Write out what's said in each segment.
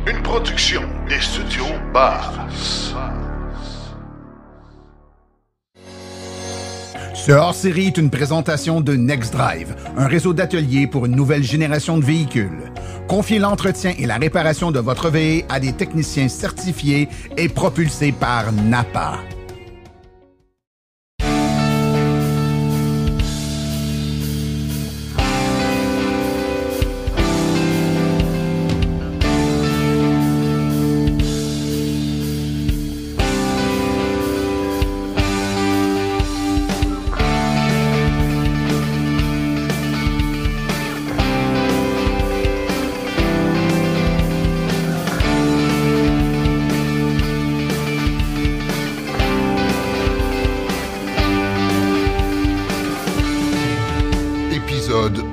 Une production des studios Bass. Ce hors-série est une présentation de NextDrive, un réseau d'ateliers pour une nouvelle génération de véhicules. Confiez l'entretien et la réparation de votre VE à des techniciens certifiés et propulsés par NAPA.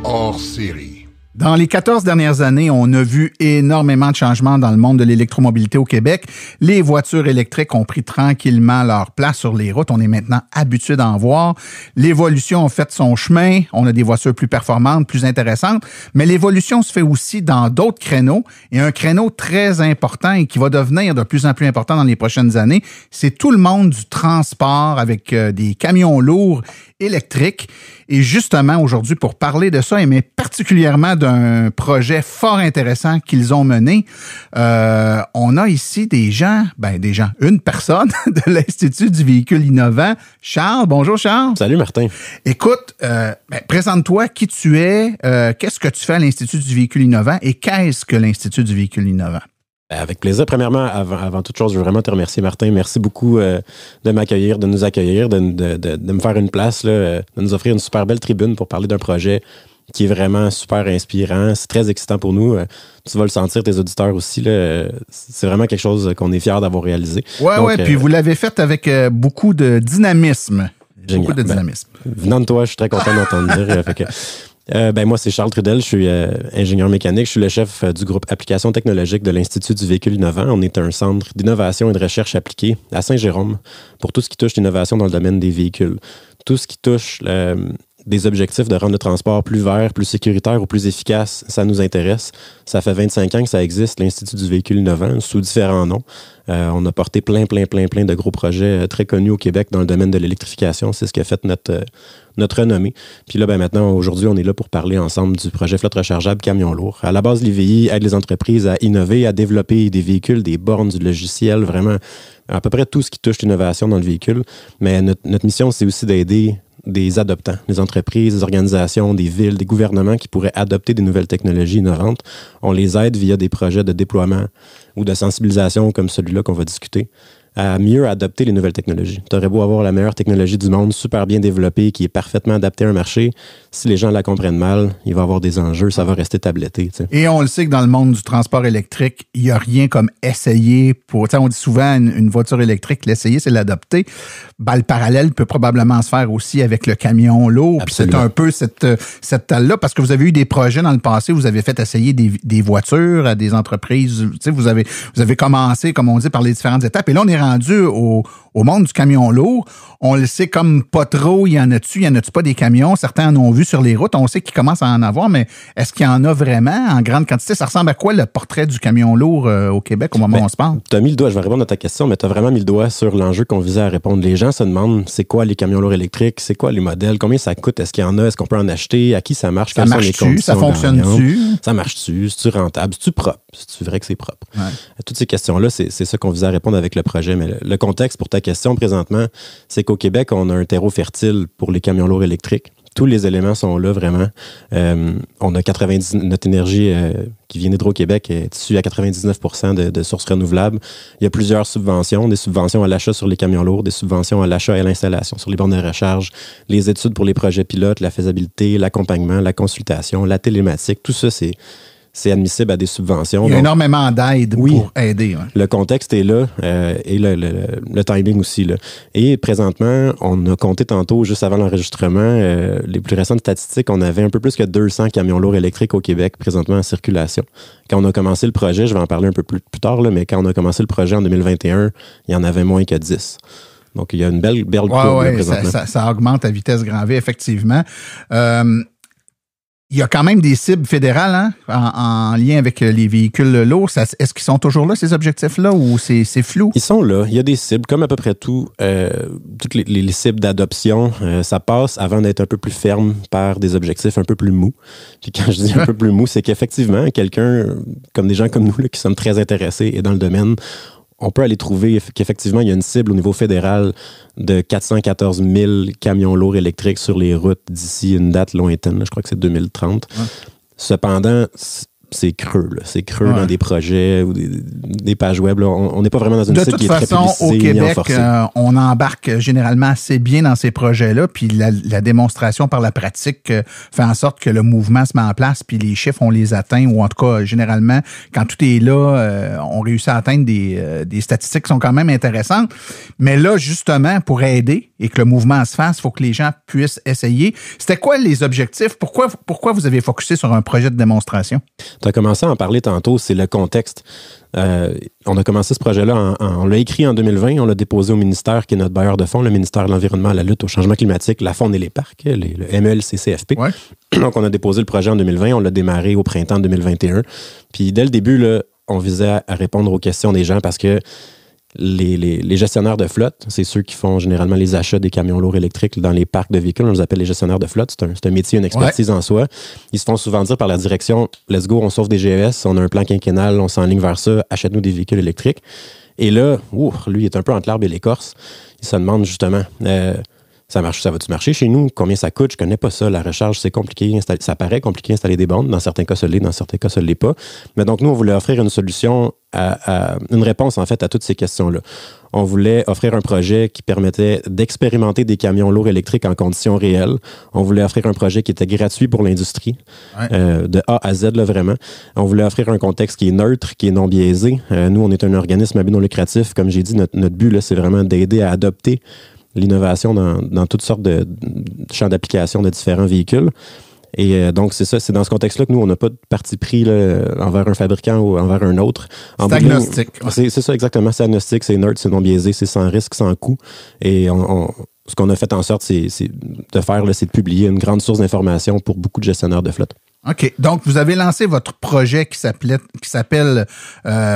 Hors série. Dans les 14 dernières années, on a vu énormément de changements dans le monde de l'électromobilité au Québec. Les voitures électriques ont pris tranquillement leur place sur les routes. On est maintenant habitué d'en voir. L'évolution a fait son chemin. On a des voitures plus performantes, plus intéressantes. Mais l'évolution se fait aussi dans d'autres créneaux. Et un créneau très important et qui va devenir de plus en plus important dans les prochaines années, c'est tout le monde du transport avec des camions lourds électriques. Et justement, aujourd'hui, pour parler de ça, mais particulièrement d'un projet fort intéressant qu'ils ont mené, on a ici une personne de l'Institut du véhicule innovant. Charles, bonjour Charles. Salut Martin. Écoute, présente-toi qui tu es, qu'est-ce que tu fais à l'Institut du véhicule innovant et qu'est-ce que l'Institut du véhicule innovant? Avec plaisir. Premièrement, avant toute chose, je veux vraiment te remercier, Martin. Merci beaucoup de m'accueillir, de nous accueillir, de me faire une place, là, de nous offrir une super belle tribune pour parler d'un projet qui est vraiment super inspirant. C'est très excitant pour nous. Tu vas le sentir, tes auditeurs aussi. Là, c'est vraiment quelque chose qu'on est fiers d'avoir réalisé. Oui, puis vous l'avez fait avec beaucoup de dynamisme. Génial. Beaucoup de dynamisme. Venant de toi, je suis très content d'entendre dire. Moi, c'est Charles Trudel, je suis ingénieur mécanique, je suis le chef du groupe Applications technologiques de l'Institut du véhicule innovant. On est un centre d'innovation et de recherche appliquée à Saint-Jérôme pour tout ce qui touche l'innovation dans le domaine des véhicules. Tout ce qui touche des objectifs de rendre le transport plus vert, plus sécuritaire ou plus efficace, ça nous intéresse. Ça fait 25 ans que ça existe, l'Institut du véhicule innovant, sous différents noms. On a porté plein de gros projets très connus au Québec dans le domaine de l'électrification. C'est ce qui a fait notre renommée. Puis là, maintenant, aujourd'hui, on est là pour parler ensemble du projet flotte rechargeable camion lourd. À la base, l'IVI aide les entreprises à innover, à développer des véhicules, des bornes, du logiciel, vraiment à peu près tout ce qui touche l'innovation dans le véhicule. Mais notre mission, c'est aussi d'aider des adoptants, des entreprises, des organisations, des villes, des gouvernements qui pourraient adopter des nouvelles technologies innovantes. On les aide via des projets de déploiement ou de sensibilisation comme celui-là qu'on va discuter, à mieux adopter les nouvelles technologies. Tu aurais beau avoir la meilleure technologie du monde, super bien développée, qui est parfaitement adaptée à un marché. Si les gens la comprennent mal, il va y avoir des enjeux, ça va rester tabletté. T'sais. Et on le sait que dans le monde du transport électrique, il n'y a rien comme essayer pour... On dit souvent, une voiture électrique, l'essayer, c'est l'adopter. Le parallèle peut probablement se faire aussi avec le camion lourd. Puis c'est un peu cette talle-là, parce que vous avez eu des projets dans le passé, vous avez fait essayer des voitures à des entreprises. Vous avez commencé, comme on dit, par les différentes étapes. Et là, on est rendu au monde du camion lourd. On le sait comme pas trop, il y en a-tu pas des camions? Certains en ont vu sur les routes. On sait qu'ils commencent à en avoir, mais est-ce qu'il y en a vraiment en grande quantité? Ça ressemble à quoi le portrait du camion lourd au Québec au moment où on se parle? Tu as mis le doigt, je vais répondre à ta question, mais tu as vraiment mis le doigt sur l'enjeu qu'on visait à répondre. Les gens se demandent, c'est quoi les camions lourds électriques? C'est quoi les modèles? Combien ça coûte? Est-ce qu'il y en a? Est-ce qu'on peut en acheter? À qui ça marche? Ça marche-tu? Ça fonctionne-tu? Ça marche-tu? C'est-tu rentable? C'est-tu propre? C'est-tu vrai que c'est propre? Ouais. Toutes ces questions-là, c'est ça qu'on visait à répondre avec le projet. Mais le contexte pour ta question présentement, c'est qu'au Québec, on a un terreau fertile pour les camions lourds électriques. Tous les éléments sont là, vraiment. On a notre énergie qui vient d'Hydro-Québec est issue à 99% de sources renouvelables. Il y a plusieurs subventions, des subventions à l'achat sur les camions lourds, des subventions à l'achat et à l'installation sur les bornes de recharge, les études pour les projets pilotes, la faisabilité, l'accompagnement, la consultation, la télématique, tout ça, c'est admissible à des subventions. Il y a énormément d'aide pour aider. Ouais. Le contexte est là et le timing aussi. Là. Et présentement, on a compté tantôt, juste avant l'enregistrement, les plus récentes statistiques, on avait un peu plus que 200 camions lourds électriques au Québec présentement en circulation. Quand on a commencé le projet, je vais en parler un peu plus tard, là, mais quand on a commencé le projet en 2021, il y en avait moins que 10. Donc, il y a une belle courbe là, présentement. Ça augmente à vitesse grand V, effectivement. Il y a quand même des cibles fédérales hein, en lien avec les véhicules lourds. Est-ce qu'ils sont toujours là, ces objectifs-là, ou c'est flou? Ils sont là. Il y a des cibles, comme à peu près tout. Toutes les cibles d'adoption, ça passe avant d'être un peu plus ferme par des objectifs un peu plus mous. Puis quand je dis un peu plus mou, c'est qu'effectivement, quelqu'un, comme des gens comme nous, là, qui sommes très intéressés et dans le domaine, on peut aller trouver qu'effectivement, il y a une cible au niveau fédéral de 414 000 camions lourds électriques sur les routes d'ici une date lointaine. Là, je crois que c'est 2030. Ouais. Cependant, c'est creux. Là. C'est creux dans des projets ou des pages web. Là. On n'est pas vraiment dans une cible qui est très publicité. De toute façon, au Québec, on embarque généralement assez bien dans ces projets-là, puis la démonstration par la pratique fait en sorte que le mouvement se met en place, puis les chiffres, on les atteint, ou en tout cas, généralement, quand tout est là, on réussit à atteindre des statistiques qui sont quand même intéressantes. Mais là, justement, pour aider et que le mouvement se fasse, il faut que les gens puissent essayer. C'était quoi les objectifs? Pourquoi vous avez focusé sur un projet de démonstration? Tu as commencé à en parler tantôt, c'est le contexte. On a commencé ce projet-là, on l'a écrit en 2020, on l'a déposé au ministère qui est notre bailleur de fonds, le ministère de l'Environnement, la lutte au changement climatique, la faune et les parcs, le MELCCFP. Ouais. Donc, on a déposé le projet en 2020, on l'a démarré au printemps 2021. Puis, dès le début, là, on visait à répondre aux questions des gens parce que les gestionnaires de flotte, c'est ceux qui font généralement les achats des camions lourds électriques dans les parcs de véhicules. On les appelle les gestionnaires de flotte. C'est un métier, une expertise en soi. Ils se font souvent dire par la direction, let's go, on sauve des GES, on a un plan quinquennal, on s'enligne vers ça, achète-nous des véhicules électriques. Et là, lui, il est un peu entre l'arbre et l'écorce. Il se demande justement, ça va-tu marcher chez nous? Combien ça coûte? Je connais pas ça. La recharge, c'est compliqué. Ça paraît compliqué d'installer des bornes. Dans certains cas, ça l'est. Dans certains cas, ça ne l'est pas. Mais donc, nous, on voulait offrir une solution, une réponse, en fait, à toutes ces questions-là. On voulait offrir un projet qui permettait d'expérimenter des camions lourds électriques en conditions réelles. On voulait offrir un projet qui était gratuit pour l'industrie, de A à Z, là, vraiment. On voulait offrir un contexte qui est neutre, qui est non biaisé. Nous, on est un organisme à but non lucratif. Comme j'ai dit, notre but, là, c'est vraiment d'aider à adopter l'innovation dans toutes sortes de champs d'application de différents véhicules. Et donc, c'est ça, c'est dans ce contexte-là que nous, on n'a pas de parti pris là, envers un fabricant ou envers un autre. C'est agnostique. C'est ça, exactement. C'est agnostique, c'est neutre, c'est non biaisé, c'est sans risque, sans coût. Et ce qu'on a fait en sorte, c'est de faire, là, c'est de publier une grande source d'information pour beaucoup de gestionnaires de flotte. OK. Donc, vous avez lancé votre projet qui s'appelle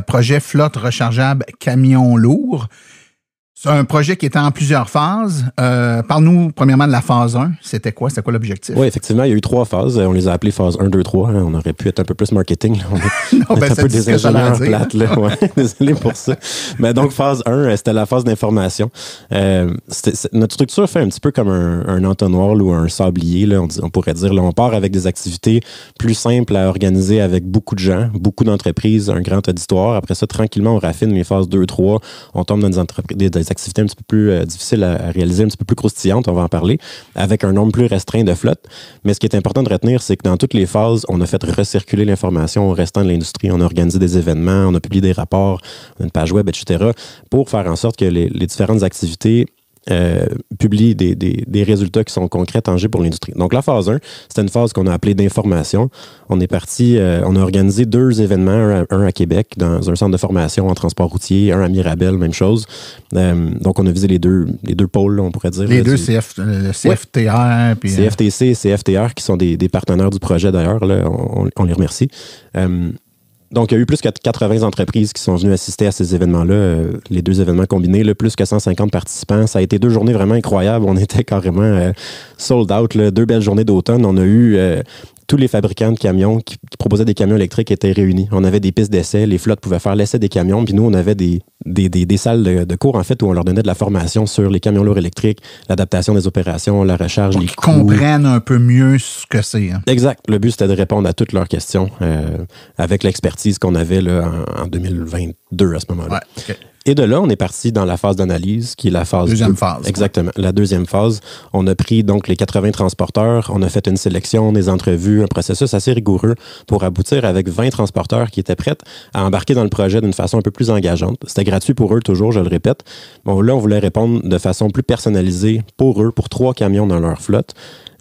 Projet Flotte rechargeable camion lourd. C'est un projet qui était en plusieurs phases. Parle-nous premièrement de la phase 1. C'était quoi? C'était quoi l'objectif? Oui, effectivement, il y a eu 3 phases. On les a appelées phase 1, 2, 3. On aurait pu être un peu plus marketing. On est un peu des ingénieurs plates. Là. Ouais, désolé pour ça. Mais donc, phase 1, c'était la phase d'information. Notre structure fait un petit peu comme un entonnoir là, ou un sablier, là, on pourrait dire. Là, on part avec des activités plus simples à organiser avec beaucoup de gens, beaucoup d'entreprises, un grand auditoire. Après ça, tranquillement, on raffine les phases 2, 3. On tombe dans des activités un petit peu plus difficiles à réaliser, un petit peu plus croustillantes, on va en parler, avec un nombre plus restreint de flottes. Mais ce qui est important de retenir, c'est que dans toutes les phases, on a fait recirculer l'information au restant de l'industrie. On a organisé des événements, on a publié des rapports, une page web, etc., pour faire en sorte que les différentes activités publie des résultats qui sont concrets, tangibles pour l'industrie. Donc, la phase 1, c'était une phase qu'on a appelée d'information. On est parti, on a organisé 2 événements, un à Québec, dans un centre de formation en transport routier, un à Mirabel, même chose. Donc, on a visé les deux pôles, là, on pourrait dire. Les deux, le CFTR. Puis, CFTC et CFTR, qui sont des partenaires du projet, d'ailleurs. Là, on les remercie. Donc, il y a eu plus que 80 entreprises qui sont venues assister à ces événements-là, les 2 événements combinés, là, plus que 150 participants. Ça a été 2 journées vraiment incroyables. On était carrément sold out, là, 2 belles journées d'automne. On a eu tous les fabricants de camions qui proposaient des camions électriques étaient réunis. On avait des pistes d'essai, les flottes pouvaient faire l'essai des camions, puis nous, on avait des salles de cours, en fait, où on leur donnait de la formation sur les camions lourds électriques, l'adaptation des opérations, la recharge, les coûts. Qu'ils comprennent un peu mieux ce que c'est. Hein. Exact. Le but, c'était de répondre à toutes leurs questions avec l'expertise qu'on avait là, en 2022 à ce moment-là. Ouais, okay. Et de là, on est parti dans la phase d'analyse, qui est la phase 2. Phase. Exactement. Ouais. La deuxième phase, on a pris donc les 80 transporteurs, on a fait une sélection, des entrevues, un processus assez rigoureux pour aboutir avec 20 transporteurs qui étaient prêts à embarquer dans le projet d'une façon un peu plus engageante. C'était gratuit pour eux, toujours, je le répète. Bon, là, on voulait répondre de façon plus personnalisée pour eux, pour 3 camions dans leur flotte.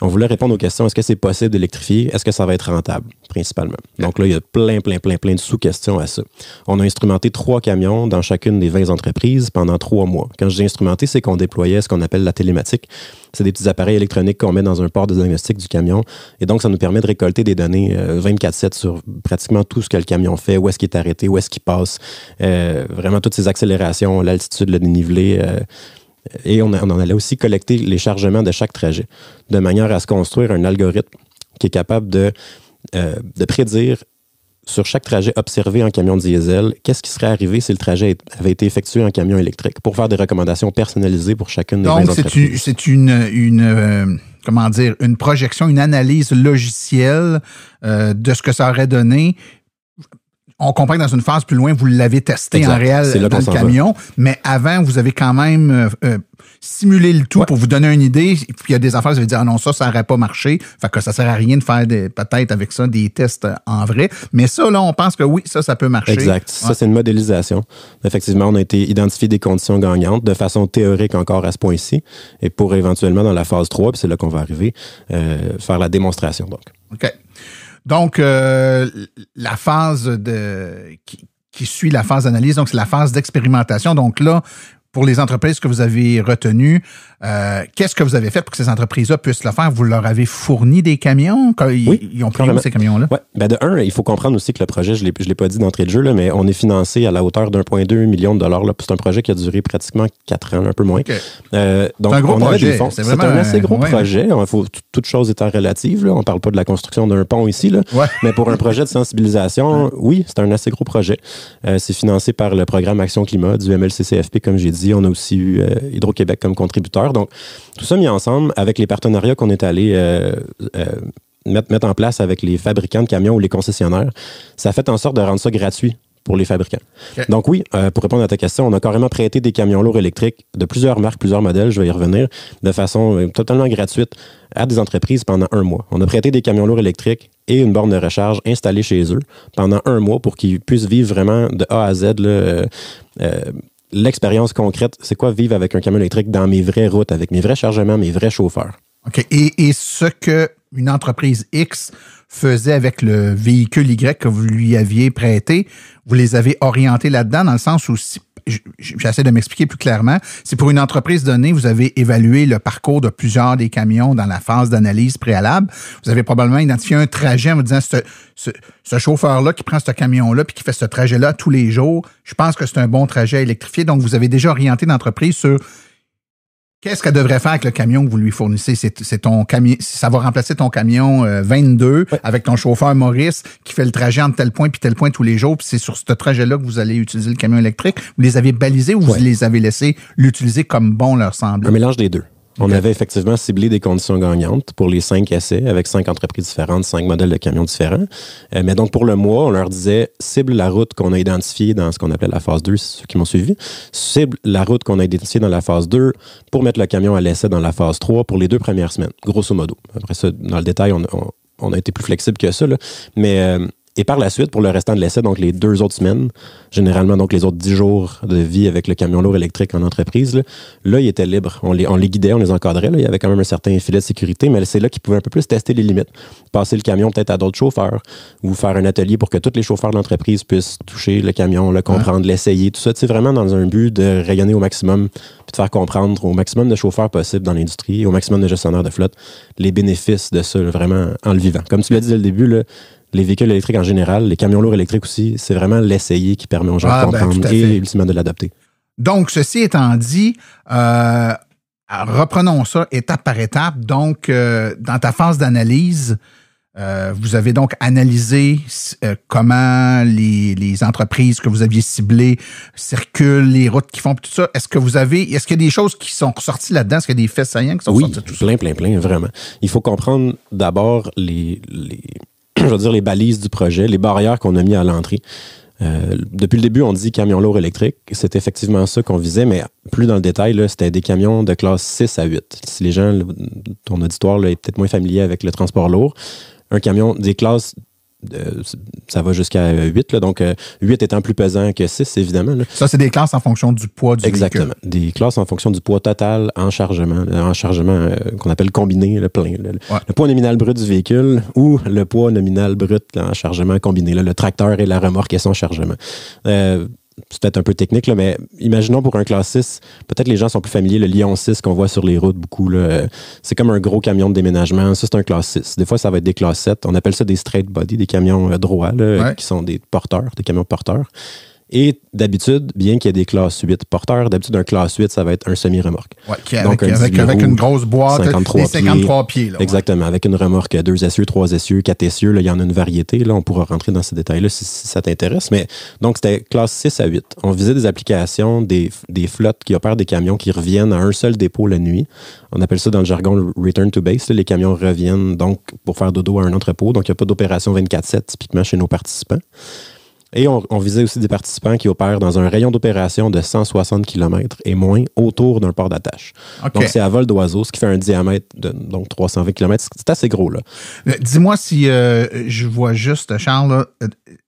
On voulait répondre aux questions, est-ce que c'est possible d'électrifier? Est-ce que ça va être rentable, principalement? Donc là, il y a plein de sous-questions à ça. On a instrumenté 3 camions dans chacune des 20 entreprises pendant 3 mois. Quand je dis instrumenté, c'est qu'on déployait ce qu'on appelle la télématique. C'est des petits appareils électroniques qu'on met dans un port de diagnostic du camion. Et donc, ça nous permet de récolter des données 24/7 sur pratiquement tout ce que le camion fait, où est-ce qu'il est arrêté, où est-ce qu'il passe, vraiment toutes ses accélérations, l'altitude, le dénivelé. Et on en allait aussi collecter les chargements de chaque trajet, de manière à se construire un algorithme qui est capable de prédire sur chaque trajet observé en camion diesel, qu'est-ce qui serait arrivé si le trajet avait été effectué en camion électrique, pour faire des recommandations personnalisées pour chacune des 20 entreprises. Donc, c'est une projection, une analyse logicielle de ce que ça aurait donné. On comprend que dans une phase plus loin, vous l'avez testé exact. En réel dans le camion, mais avant, vous avez quand même simulé le tout pour vous donner une idée. Puis il y a des affaires, vous allez dire, ah non, ça n'aurait pas marché. Fait que ça sert à rien de faire peut-être avec ça des tests en vrai. Mais ça, là, on pense que oui, ça peut marcher. Exact. Ça, c'est une modélisation. Effectivement, on a été identifier des conditions gagnantes de façon théorique encore à ce point-ci. Et pour éventuellement, dans la phase 3, puis c'est là qu'on va arriver, faire la démonstration. OK. Donc, la phase qui suit la phase d'analyse, donc c'est la phase d'expérimentation. Donc là, pour les entreprises que vous avez retenues, qu'est-ce que vous avez fait pour que ces entreprises-là puissent le faire? Vous leur avez fourni des camions? Ils ont pris ces camions-là? Oui. Ben de un, il faut comprendre aussi que le projet, je ne l'ai pas dit d'entrée de jeu, là, mais on est financé à la hauteur d'1,2 million de dollars. Là. C'est un projet qui a duré pratiquement 4 ans, un peu moins. Okay. Donc, c'est un gros projet. Des fonds. C'est un assez gros projet. Il faut toute chose étant relative. Là. On ne parle pas de la construction d'un pont ici. Là. Ouais. Mais pour un projet de sensibilisation, oui, c'est un assez gros projet. C'est financé par le programme Action Climat du MLCCFP, comme j'ai dit. On a aussi eu Hydro-Québec comme contributeur. Donc, tout ça mis ensemble avec les partenariats qu'on est allé mettre en place avec les fabricants de camions ou les concessionnaires, ça a fait en sorte de rendre ça gratuit pour les fabricants. Okay. Donc oui, pour répondre à ta question, on a carrément prêté des camions lourds électriques de plusieurs marques, plusieurs modèles, je vais y revenir, de façon totalement gratuite à des entreprises pendant 1 mois. On a prêté des camions lourds électriques et une borne de recharge installée chez eux pendant 1 mois pour qu'ils puissent vivre vraiment de A à Z l'expérience concrète, c'est quoi vivre avec un camion électrique dans mes vraies routes, avec mes vrais chargements, mes vrais chauffeurs. OK. Et ce qu'une entreprise X faisait avec le véhicule Y que vous lui aviez prêté, vous les avez orientés là-dedans, dans le sens où, j'essaie de m'expliquer plus clairement, c'est pour une entreprise donnée, vous avez évalué le parcours de plusieurs des camions dans la phase d'analyse préalable. Vous avez probablement identifié un trajet en vous disant, ce chauffeur-là qui prend ce camion-là puis qui fait ce trajet-là tous les jours, je pense que c'est un bon trajet à électrifier. Donc, vous avez déjà orienté l'entreprise sur qu'est-ce qu'elle devrait faire avec le camion que vous lui fournissez. C'est ton camion, ça va remplacer ton camion 22 avec ton chauffeur Maurice qui fait le trajet entre tel point puis tel point tous les jours. Puis c'est sur ce trajet-là que vous allez utiliser le camion électrique. Vous les avez balisés ou vous les avez laissés l'utiliser comme bon leur semble? Un mélange des deux. On avait effectivement ciblé des conditions gagnantes pour les 5 essais avec 5 entreprises différentes, 5 modèles de camions différents. Mais donc, pour le mois, on leur disait, cible la route qu'on a identifiée dans ce qu'on appelait la phase 2, ceux qui m'ont suivi. Cible la route qu'on a identifiée dans la phase 2 pour mettre le camion à l'essai dans la phase 3 pour les 2 premières semaines, grosso modo. Après ça, dans le détail, on a été plus flexible que ça, là. Mais... Et par la suite, pour le restant de l'essai, donc les 2 autres semaines, généralement donc les autres 10 jours de vie avec le camion lourd électrique en entreprise, là ils étaient libres. On les guidait, on les encadrait. Là. Il y avait quand même un certain filet de sécurité, mais c'est là qu'ils pouvaient un peu plus tester les limites. Passer le camion peut-être à d'autres chauffeurs ou faire un atelier pour que tous les chauffeurs de l'entreprise puissent toucher le camion, le comprendre, l'essayer, tout ça. C'est vraiment dans un but de rayonner au maximum puis de faire comprendre au maximum de chauffeurs possible dans l'industrie et au maximum de gestionnaires de flotte les bénéfices de ça, là, vraiment en le vivant. Comme tu l'as dit dès le début, là, les véhicules électriques en général, les camions lourds électriques aussi, c'est vraiment l'essayer qui permet aux gens de comprendre et ultimement de l'adopter. Donc, ceci étant dit, reprenons ça étape par étape. Donc, dans ta phase d'analyse, vous avez donc analysé comment les entreprises que vous aviez ciblées circulent, les routes qu'ils font, tout ça. Est-ce qu'il y a des choses qui sont ressorties là-dedans? Est-ce qu'il y a des faits saillants qui sont sortis de tout ça? Oui, plein, vraiment. Il faut comprendre d'abord les balises du projet, les barrières qu'on a mis à l'entrée. Depuis le début, on dit camion lourd électrique. C'est effectivement ça qu'on visait, mais plus dans le détail, là, c'était des camions de classe 6 à 8. Si les gens, ton auditoire là, est peut-être moins familier avec le transport lourd, un camion des classes ça va jusqu'à 8. Là, donc, 8 étant plus pesant que 6, évidemment. Là. Ça, c'est des classes en fonction du poids du Exactement. véhicule. Des classes en fonction du poids total en chargement qu'on appelle combiné, le plein. Le poids nominal brut du véhicule ou le poids nominal brut en chargement combiné. Là, le tracteur et la remorque et son chargement. C'est peut-être un peu technique, là, mais imaginons pour un classe 6, peut-être les gens sont plus familiers, le Lion 6 qu'on voit sur les routes beaucoup, là, c'est comme un gros camion de déménagement. Ça, c'est un classe 6. Des fois, ça va être des classes 7. On appelle ça des straight body, des camions droits, là, qui sont des porteurs, des camions porteurs. Et d'habitude, bien qu'il y ait des classes 8 porteurs, d'habitude, un classe 8, ça va être un semi-remorque. Ouais, avec une grosse boîte, 53 pieds. Là, exactement, avec une remorque 2 essieux, 3 essieux, 4 essieux. Là, il y en a une variété. Là, on pourra rentrer dans ces détails-là si ça t'intéresse. Mais donc, c'était classe 6 à 8. On visait des applications, des flottes qui opèrent des camions qui reviennent à un seul dépôt la nuit. On appelle ça dans le jargon return to base. Là, les camions reviennent donc pour faire dodo à un entrepôt. Donc, il n'y a pas d'opération 24/7 typiquement chez nos participants. Et on visait aussi des participants qui opèrent dans un rayon d'opération de 160 km et moins autour d'un port d'attache. Okay. Donc, c'est à vol d'oiseau, ce qui fait un diamètre de donc 320 km. C'est assez gros, là. Dis-moi si je vois juste, Charles, là,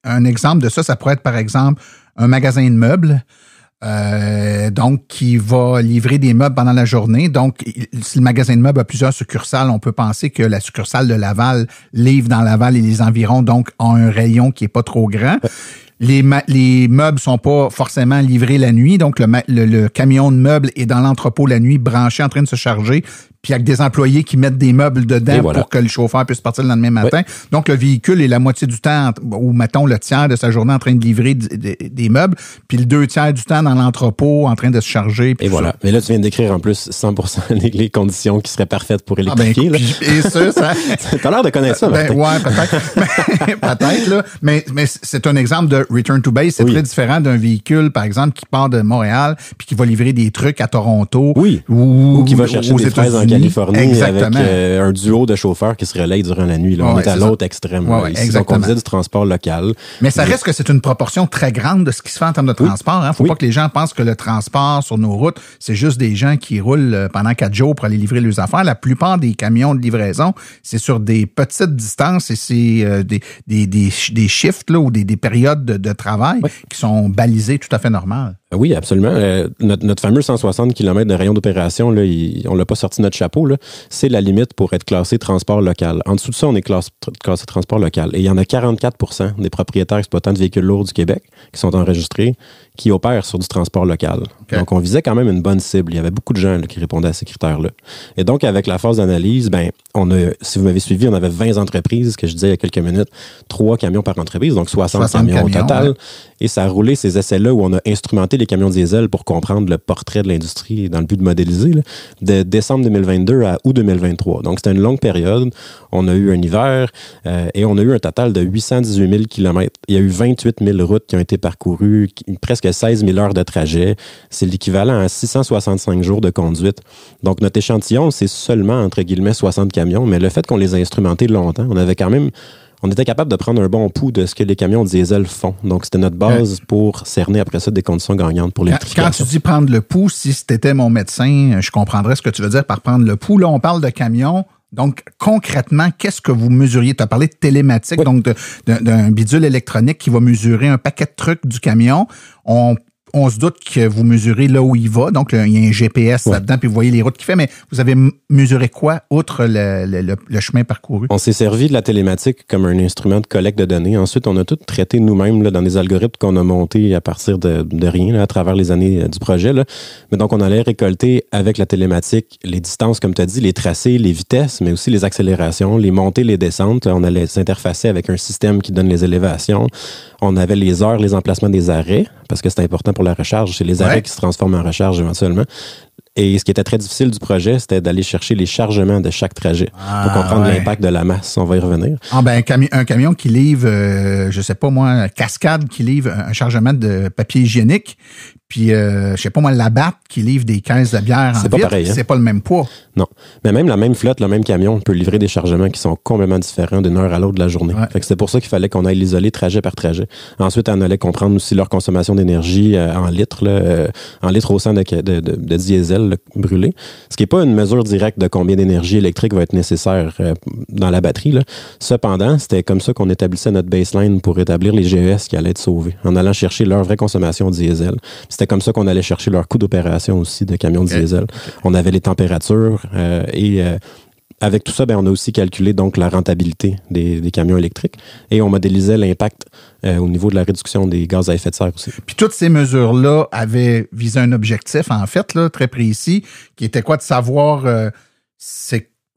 un exemple de ça, ça pourrait être, par exemple, un magasin de meubles. Donc, qui va livrer des meubles pendant la journée. Donc, si le magasin de meubles a plusieurs succursales, on peut penser que la succursale de Laval livre dans Laval et les environs, donc a un rayon qui est pas trop grand. Les meubles sont pas forcément livrés la nuit, donc le camion de meubles est dans l'entrepôt la nuit, branché, en train de se charger, puis avec des employés qui mettent des meubles dedans pour que le chauffeur puisse partir le lendemain matin. Oui. Donc, le véhicule est la moitié du temps, ou mettons le tiers de sa journée en train de livrer des meubles, puis le 2/3 du temps dans l'entrepôt en train de se charger. Et voilà. Mais là, tu viens de décrire en plus 100% les conditions qui seraient parfaites pour électrifier. Et ça... T'as l'air de connaître ça, Martin. Ouais, peut-être. Peut-être, là. Mais c'est un exemple de return to base. C'est très différent d'un véhicule, par exemple, qui part de Montréal puis qui va livrer des trucs à Toronto. Oui. Ou qui va chercher des fraises en Californie. Exactement. Avec un duo de chauffeurs qui se relayent durant la nuit. Là. On est à l'autre extrême. Donc, on faisait du transport local. Mais ça reste que c'est une proportion très grande de ce qui se fait en termes de transport. Faut pas que les gens pensent que le transport sur nos routes, c'est juste des gens qui roulent pendant 4 jours pour aller livrer leurs affaires. La plupart des camions de livraison, c'est sur des petites distances et c'est des shifts là, ou des périodes de travail qui sont balisées tout à fait normales. Oui, absolument. Notre fameux 160 km de rayon d'opération, là, on l'a pas sorti de notre chapeau, là. C'est la limite pour être classé transport local. En dessous de ça, on est classé transport local. Et il y en a 44% des propriétaires exploitants de véhicules lourds du Québec qui sont enregistrés, qui opèrent sur du transport local. Okay. Donc, on visait quand même une bonne cible. Il y avait beaucoup de gens là, qui répondaient à ces critères-là. Et donc, avec la phase d'analyse, si vous m'avez suivi, on avait 20 entreprises, que je disais il y a quelques minutes, 3 camions par entreprise, donc 60 camions au total. Ouais. Et ça a roulé ces essais-là où on a instrumenté les camions diesel pour comprendre le portrait de l'industrie dans le but de modéliser, là, de décembre 2022 à août 2023. Donc, c'était une longue période. On a eu un hiver et on a eu un total de 818 000 km. Il y a eu 28 000 routes qui ont été parcourues, presque 16 000 heures de trajet. C'est l'équivalent à 665 jours de conduite. Donc, notre échantillon, c'est seulement, entre guillemets, 60 camions, mais le fait qu'on les a instrumentés longtemps, on était capable de prendre un bon pouls de ce que les camions diesel font. Donc, c'était notre base pour cerner après ça des conditions gagnantes pour l'électrification. Quand tu dis prendre le pouls, si c'était mon médecin, je comprendrais ce que tu veux dire par prendre le pouls. Là, on parle de camions. Donc, concrètement, qu'est-ce que vous mesuriez? Tu as parlé de télématique, donc d'un bidule électronique qui va mesurer un paquet de trucs du camion. On se doute que vous mesurez là où il va. Donc, il y a un GPS là-dedans, puis vous voyez les routes qu'il fait. Mais vous avez mesuré quoi, outre le chemin parcouru? On s'est servi de la télématique comme un instrument de collecte de données. Ensuite, on a tout traité nous-mêmes là, dans des algorithmes qu'on a montés à partir de rien là, à travers les années du projet. Là. Mais donc, on allait récolter avec la télématique les distances, comme tu as dit, les tracés, les vitesses, mais aussi les accélérations, les montées, les descentes. Là, on allait s'interfacer avec un système qui donne les élévations. On avait les heures, les emplacements des arrêts, parce que c'est important pour la recharge. C'est les arrêts qui se transforment en recharge éventuellement. Et ce qui était très difficile du projet, c'était d'aller chercher les chargements de chaque trajet pour comprendre l'impact de la masse. On va y revenir. Un camion qui livre, je sais pas moi, Cascade qui livre un chargement de papier hygiénique, Puis, je sais pas moi, la Labatt qui livre des caisses de bière en C'est pas vitre, pareil, hein? c'est pas le même poids. Non. Mais même la même flotte, le même camion peut livrer des chargements qui sont complètement différents d'une heure à l'autre de la journée. Ouais. Fait que c'est pour ça qu'il fallait qu'on aille l'isoler trajet par trajet. Ensuite, on allait comprendre aussi leur consommation d'énergie en litres, en litres au 100 de diesel là, brûlé. Ce qui n'est pas une mesure directe de combien d'énergie électrique va être nécessaire dans la batterie, là. Cependant, c'était comme ça qu'on établissait notre baseline pour établir les GES qui allaient être sauvés, en allant chercher leur vraie consommation diesel. C'était comme ça qu'on allait chercher leur coût d'opération aussi de camions diesel. On avait les températures et avec tout ça, on a aussi calculé donc la rentabilité des camions électriques et on modélisait l'impact au niveau de la réduction des gaz à effet de serre aussi. Puis toutes ces mesures-là avaient visé un objectif, en fait, là, très précis, qui était quoi? De savoir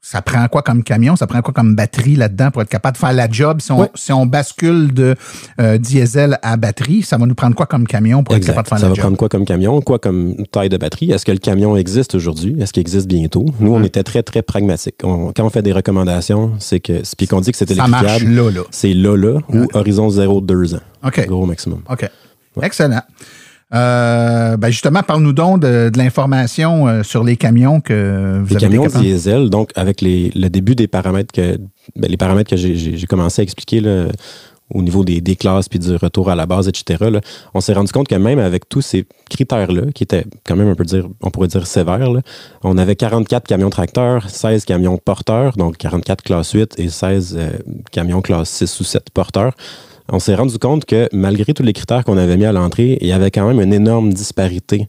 ça prend quoi comme camion, ça prend quoi comme batterie là-dedans pour être capable de faire la job. Si on bascule de diesel à batterie, ça va nous prendre quoi comme camion pour être capable de faire la job? Ça va prendre quoi comme camion, quoi comme taille de batterie? Est-ce que le camion existe aujourd'hui? Est-ce qu'il existe bientôt? Nous, on était très, très pragmatiques. Quand on fait des recommandations, c'est que, puis qu'on dit que c'est électrifiable, ça marche là. C'est là ou horizon 0-2 ans. OK. Gros maximum. OK. Ouais. Excellent. Justement, parle-nous donc de l'information sur les camions que vous avez. Les camions diesel, donc avec le début des paramètres les paramètres que j'ai commencé à expliquer là, au niveau des classes puis du retour à la base, etc., là, on s'est rendu compte que même avec tous ces critères-là, qui étaient quand même on pourrait dire sévères, là, on avait 44 camions tracteurs, 16 camions porteurs, donc 44 classe 8 et 16 camions classe 6 ou 7 porteurs. On s'est rendu compte que malgré tous les critères qu'on avait mis à l'entrée, il y avait quand même une énorme disparité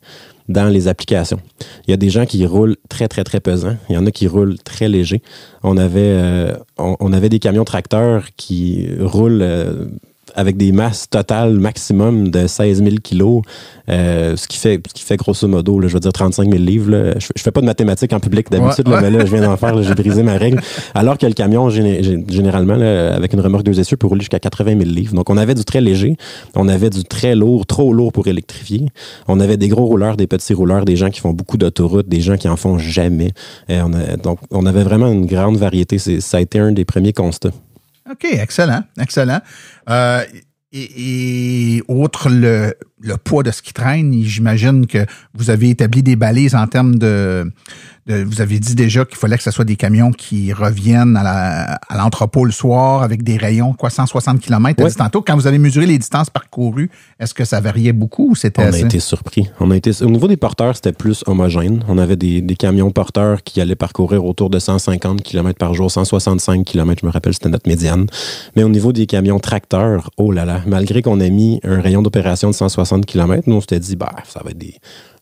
dans les applications. Il y a des gens qui roulent très, très, très pesants. Il y en a qui roulent très légers. On avait des camions tracteurs qui roulent avec des masses totales maximum de 16 000 kilos, ce qui fait grosso modo, là, je veux dire 35 000 livres. Là. Je fais pas de mathématiques en public d'habitude, mais là, je viens d'en faire, là, j'ai brisé ma règle. Alors que le camion, généralement, là, avec une remorque 2 essieux, peut rouler jusqu'à 80 000 livres. Donc, on avait du très léger, on avait du très lourd, trop lourd pour électrifier. On avait des gros rouleurs, des petits rouleurs, des gens qui font beaucoup d'autoroutes, des gens qui en font jamais. Donc, on avait vraiment une grande variété. Ça a été un des premiers constats. OK, excellent. Et outre le poids de ce qui traîne, j'imagine que vous avez établi des balises en termes vous avez dit déjà qu'il fallait que ce soit des camions qui reviennent à l'entrepôt le soir avec des rayons, 160 km. T'as dit tantôt, quand vous avez mesuré les distances parcourues, est-ce que ça variait beaucoup ou c'était assez? On a été surpris. Au niveau des porteurs, c'était plus homogène. On avait des camions porteurs qui allaient parcourir autour de 150 km par jour, 165 km, je me rappelle, c'était notre médiane. Mais au niveau des camions tracteurs, oh là là, malgré qu'on ait mis un rayon d'opération de 160 km, nous, on s'était dit, ça va être des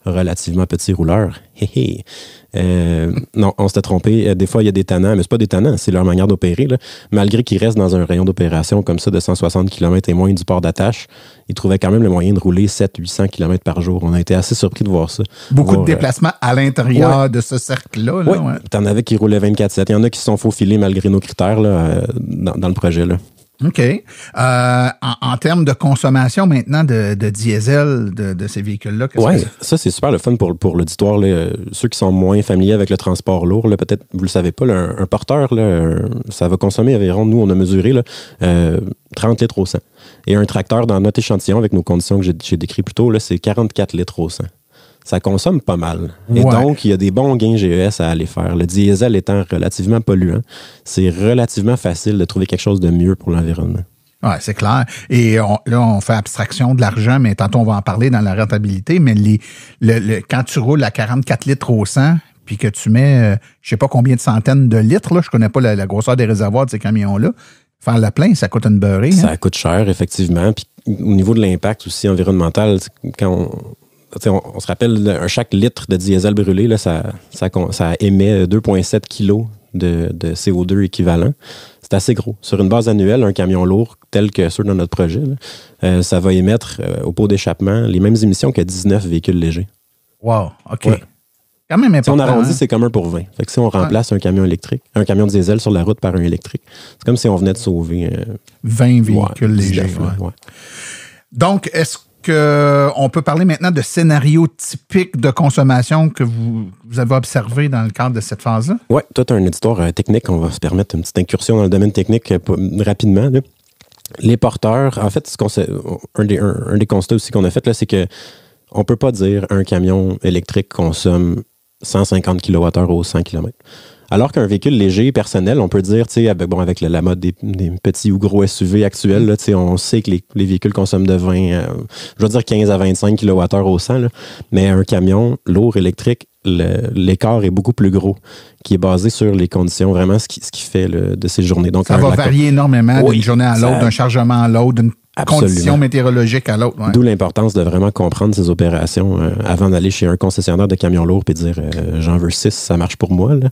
relativement petits rouleurs. Non, on s'était trompé. Des fois, il y a des tannants, mais c'est pas des tannants, c'est leur manière d'opérer. Là. Malgré qu'ils restent dans un rayon d'opération comme ça de 160 km et moins du port d'attache, ils trouvaient quand même le moyen de rouler 700-800 km par jour. On a été assez surpris de voir ça. Beaucoup de déplacements à l'intérieur de ce cercle-là. Oui, t'en avais qui roulaient 24/7. Il y en a qui se sont faufilés malgré nos critères là, dans le projet. Là. OK. En termes de consommation maintenant de diesel de ces véhicules-là, ça c'est super le fun pour l'auditoire. Là. Ceux qui sont moins familiers avec le transport lourd, là, peut-être vous le savez pas, là, un porteur, là, ça va consommer environ, nous on a mesuré là, 30 litres au 100. Et un tracteur dans notre échantillon avec nos conditions que j'ai décrites plus tôt, là, c'est 44 litres au 100. Ça consomme pas mal. Et donc, il y a des bons gains GES à aller faire. Le diesel étant relativement polluant, c'est relativement facile de trouver quelque chose de mieux pour l'environnement. Oui, c'est clair. Et là, on fait abstraction de l'argent, mais tantôt, on va en parler dans la rentabilité. Mais quand tu roules à 44 litres au 100, puis que tu mets, je sais pas combien de centaines de litres, là, je connais pas la grosseur des réservoirs de ces camions-là, faire le plein, ça coûte une beurrée. Ça coûte cher, effectivement. Puis au niveau de l'impact aussi environnemental, quand on se rappelle, chaque litre de diesel brûlé, là, ça émet 2,7 kg de CO2 équivalent. C'est assez gros. Sur une base annuelle, un camion lourd, tel que ceux dans notre projet, là, ça va émettre au pot d'échappement les mêmes émissions que 19 véhicules légers. Wow, OK. Ouais. Quand même important. Si on arrondit, c'est comme 1 pour 20. Fait que si on remplace un camion électrique, un camion diesel sur la route par un électrique, c'est comme si on venait de sauver 20 véhicules légers. Ouais. Donc, est-ce qu'on peut parler maintenant de scénarios typiques de consommation que vous avez observés dans le cadre de cette phase-là? Oui, toi, tu as un éditoire technique. On va se permettre une petite incursion dans le domaine technique rapidement. Là. Les porteurs, en fait, un des constats aussi qu'on a fait, là, c'est que on peut pas dire un camion électrique consomme 150 kWh au 100 km. Alors qu'un véhicule léger, personnel, on peut dire, tu sais, avec la mode des petits ou gros SUV actuels, là, tu sais, on sait que les véhicules consomment de je vais dire 15 à 25 kWh au 100, là, mais un camion lourd électrique, l'écart est beaucoup plus gros, qui est basé sur les conditions, vraiment ce qui fait de ces journées. Donc, ça va varier énormément d'une journée à l'autre, d'un chargement à l'autre, d'une condition météorologique à l'autre. Ouais. D'où l'importance de vraiment comprendre ces opérations avant d'aller chez un concessionnaire de camions lourds et dire j'en veux 6, ça marche pour moi. Là.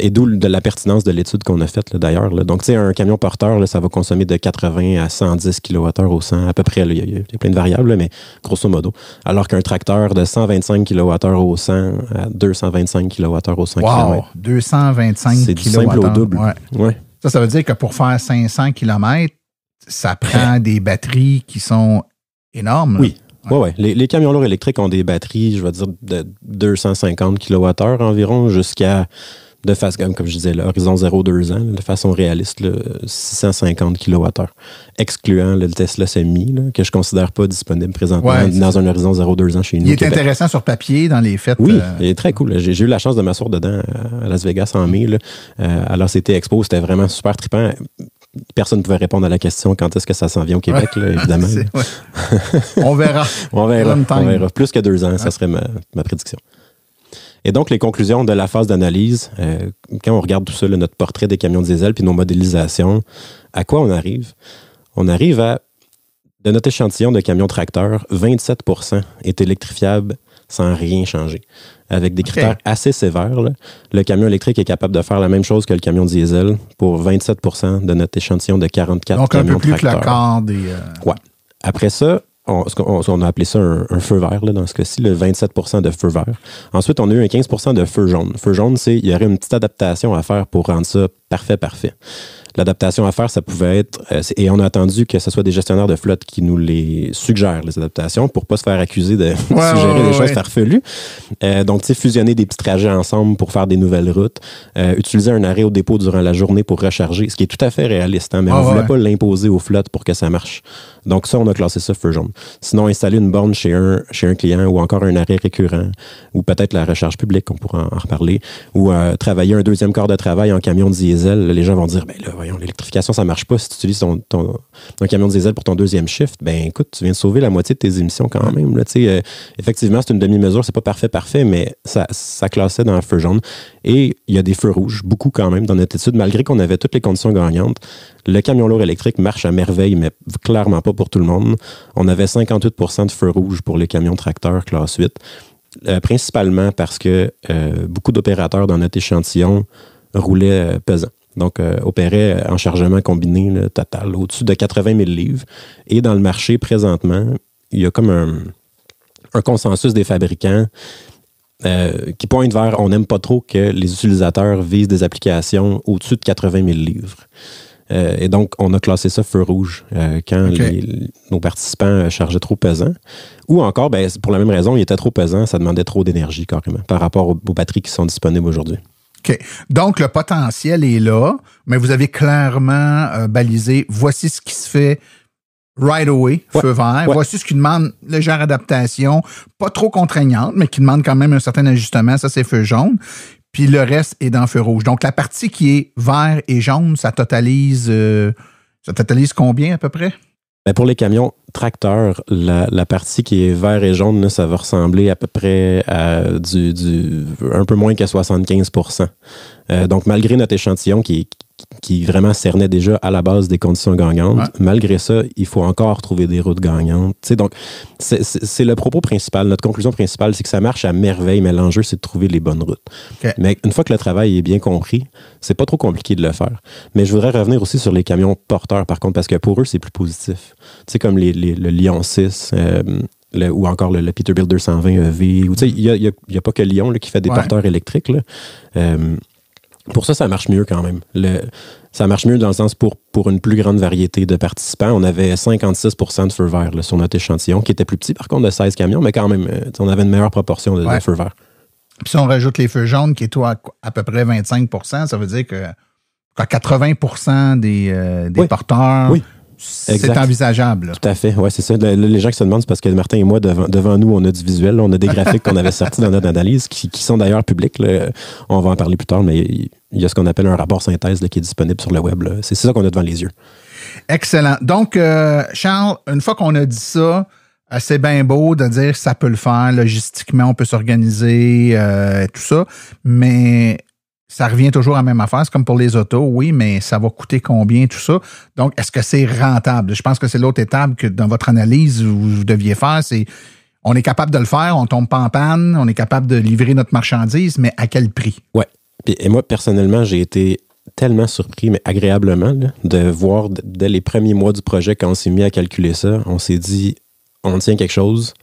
Et d'où de la pertinence de l'étude qu'on a faite d'ailleurs. Là. Donc, tu sais, un camion porteur, là, ça va consommer de 80 à 110 kWh au 100 à peu près. Il y a plein de variables, là, mais grosso modo. Alors qu'un tracteur de 125 kWh au 100 à 225 kWh au 100 km. 225 kWh. C'est du simple au double. Ouais. Ça veut dire que pour faire 500 km, ça prend des batteries qui sont énormes. Là. Oui. Ouais. Les camions lourds électriques ont des batteries, je vais dire, de 250 kWh environ jusqu'à, comme je disais, l'horizon 0-2 ans, de façon réaliste, là, 650 kWh, excluant le Tesla Semi, là, que je ne considère pas disponible présentement dans un horizon 0-2 ans chez nous. Il est intéressant sur papier dans les fêtes. Oui, il est très cool. J'ai eu la chance de m'asseoir dedans à Las Vegas en mai. Là. Alors, c'était Expo, c'était vraiment super trippant. Personne ne pouvait répondre à la question quand est-ce que ça s'en vient au Québec, là, évidemment. On verra. On verra. Plus que 2 ans, ça serait ma prédiction. Et donc, les conclusions de la phase d'analyse, quand on regarde tout ça, notre portrait des camions diesel puis nos modélisations, à quoi on arrive? On arrive à, de notre échantillon de camions tracteurs, 27% est électrifiable sans rien changer. Avec des critères assez sévères, là, le camion électrique est capable de faire la même chose que le camion diesel pour 27% de notre échantillon de 44 donc camions tracteurs. Donc, un peu plus que le quart des... Ouais. Après ça, on a appelé ça un feu vert, là, dans ce cas-ci, le 27% de feu vert. Ensuite, on a eu un 15% de feu jaune. Feu jaune, il y aurait une petite adaptation à faire pour rendre ça parfait. L'adaptation à faire, ça pouvait être... et on a attendu que ce soit des gestionnaires de flotte qui nous les suggèrent, les adaptations, pour ne pas se faire accuser de suggérer des choses farfelues. Donc, tu sais, fusionner des petits trajets ensemble pour faire des nouvelles routes. Utiliser un arrêt au dépôt durant la journée pour recharger, ce qui est tout à fait réaliste, hein, mais on ne voulait pas l'imposer aux flottes pour que ça marche. Donc, ça, on a classé ça feu jaune. Sinon, installer une borne chez un client ou encore un arrêt récurrent ou peut-être la recharge publique, on pourra en reparler, ou travailler un deuxième quart de travail en camion diesel. Les gens vont dire, ben là, voyons, l'électrification, ça marche pas si tu utilises un camion diesel pour ton deuxième shift. Ben écoute, tu viens de sauver la moitié de tes émissions quand même. Là, effectivement, c'est une demi-mesure, c'est pas parfait, mais ça classait dans le feu jaune. Et il y a des feux rouges, beaucoup quand même dans notre étude, malgré qu'on avait toutes les conditions gagnantes. Le camion lourd électrique marche à merveille, mais clairement pas pour tout le monde. On avait 58% de feux rouges pour les camions tracteurs classe 8, principalement parce que beaucoup d'opérateurs dans notre échantillon roulaient pesant. Donc, opérait en chargement combiné total au-dessus de 80 000 livres. Et dans le marché, présentement, il y a comme un consensus des fabricants qui pointe vers on n'aime pas trop que les utilisateurs visent des applications au-dessus de 80 000 livres. Et donc, on a classé ça feu rouge quand nos participants chargeaient trop pesant. Ou encore, pour la même raison, il était trop pesant, ça demandait trop d'énergie carrément par rapport aux batteries qui sont disponibles aujourd'hui. OK. Donc, le potentiel est là, mais vous avez clairement balisé, voici ce qui se fait right away, feu vert. Voici ce qui demande légère adaptation, pas trop contraignante, mais qui demande quand même un certain ajustement. Ça, c'est feu jaune. Puis le reste est dans feu rouge. Donc, la partie qui est vert et jaune, ça totalise combien à peu près? Ben pour les camions tracteurs, la partie qui est vert et jaune, là, ça va ressembler à peu près à un peu moins que 75%. Donc, malgré notre échantillon qui vraiment cernait déjà à la base des conditions gagnantes, malgré ça, il faut encore trouver des routes gagnantes. T'sais, donc, c'est le propos principal. Notre conclusion principale, c'est que ça marche à merveille, mais l'enjeu, c'est de trouver les bonnes routes. Okay. Mais une fois que le travail est bien compris, c'est pas trop compliqué de le faire. Mais je voudrais revenir aussi sur les camions porteurs, par contre, parce que pour eux, c'est plus positif. Tu sais, comme le Lion 6, ou encore le Peterbilt 220 EV. Il n'y a pas que Lion là, qui fait des porteurs électriques. Là. Pour ça marche mieux quand même. Ça marche mieux dans le sens pour une plus grande variété de participants. On avait 56% de feu vert là, sur notre échantillon, qui était plus petit par contre de 16 camions, mais quand même, on avait une meilleure proportion de feu vert. Puis si on rajoute les feux jaunes, qui est à peu près 25%, ça veut dire que 80% des porteurs c'est envisageable. Là. Tout à fait. Oui, c'est ça. Les gens qui se demandent, c'est parce que Martin et moi, devant nous, on a du visuel. Là, on a des graphiques qu'on avait sortis dans notre analyse qui sont d'ailleurs publics. Là. On va en parler plus tard, mais il y a ce qu'on appelle un rapport synthèse là, qui est disponible sur le web. Là. C'est ça qu'on a devant les yeux. Excellent. Donc, Charles, une fois qu'on a dit ça, c'est bien beau de dire que ça peut le faire. Logistiquement, on peut s'organiser, tout ça, mais ça revient toujours à la même affaire. C'est comme pour les autos, oui, mais ça va coûter combien, tout ça. Donc, est-ce que c'est rentable? Je pense que c'est l'autre étape que dans votre analyse, vous deviez faire, c'est on est capable de le faire, on tombe pas en panne, on est capable de livrer notre marchandise, mais à quel prix? Oui. Et moi, personnellement, j'ai été tellement surpris, mais agréablement, là, de voir dès les premiers mois du projet, quand on s'est mis à calculer ça, on s'est dit, on tient quelque chose.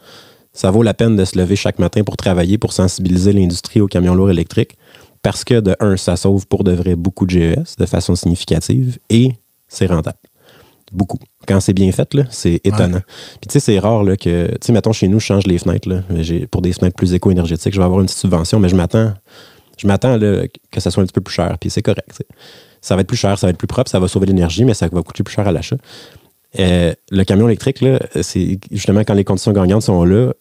Ça vaut la peine de se lever chaque matin pour travailler, pour sensibiliser l'industrie aux camions lourds électriques. Parce que, de un, ça sauve pour de vrai beaucoup de GES de façon significative et c'est rentable. Beaucoup. Quand c'est bien fait, là, c'est étonnant. Puis, tu sais, c'est rare là, que, tu sais, mettons, chez nous, je change les fenêtres. Là. Pour des fenêtres plus éco-énergétiques, je vais avoir une petite subvention, mais je m'attends là, que ça soit un petit peu plus cher. Puis, c'est correct. T'sais. Ça va être plus cher, ça va être plus propre, ça va sauver l'énergie, mais ça va coûter plus cher à l'achat. Le camion électrique, là, c'est justement quand les conditions gagnantes sont là,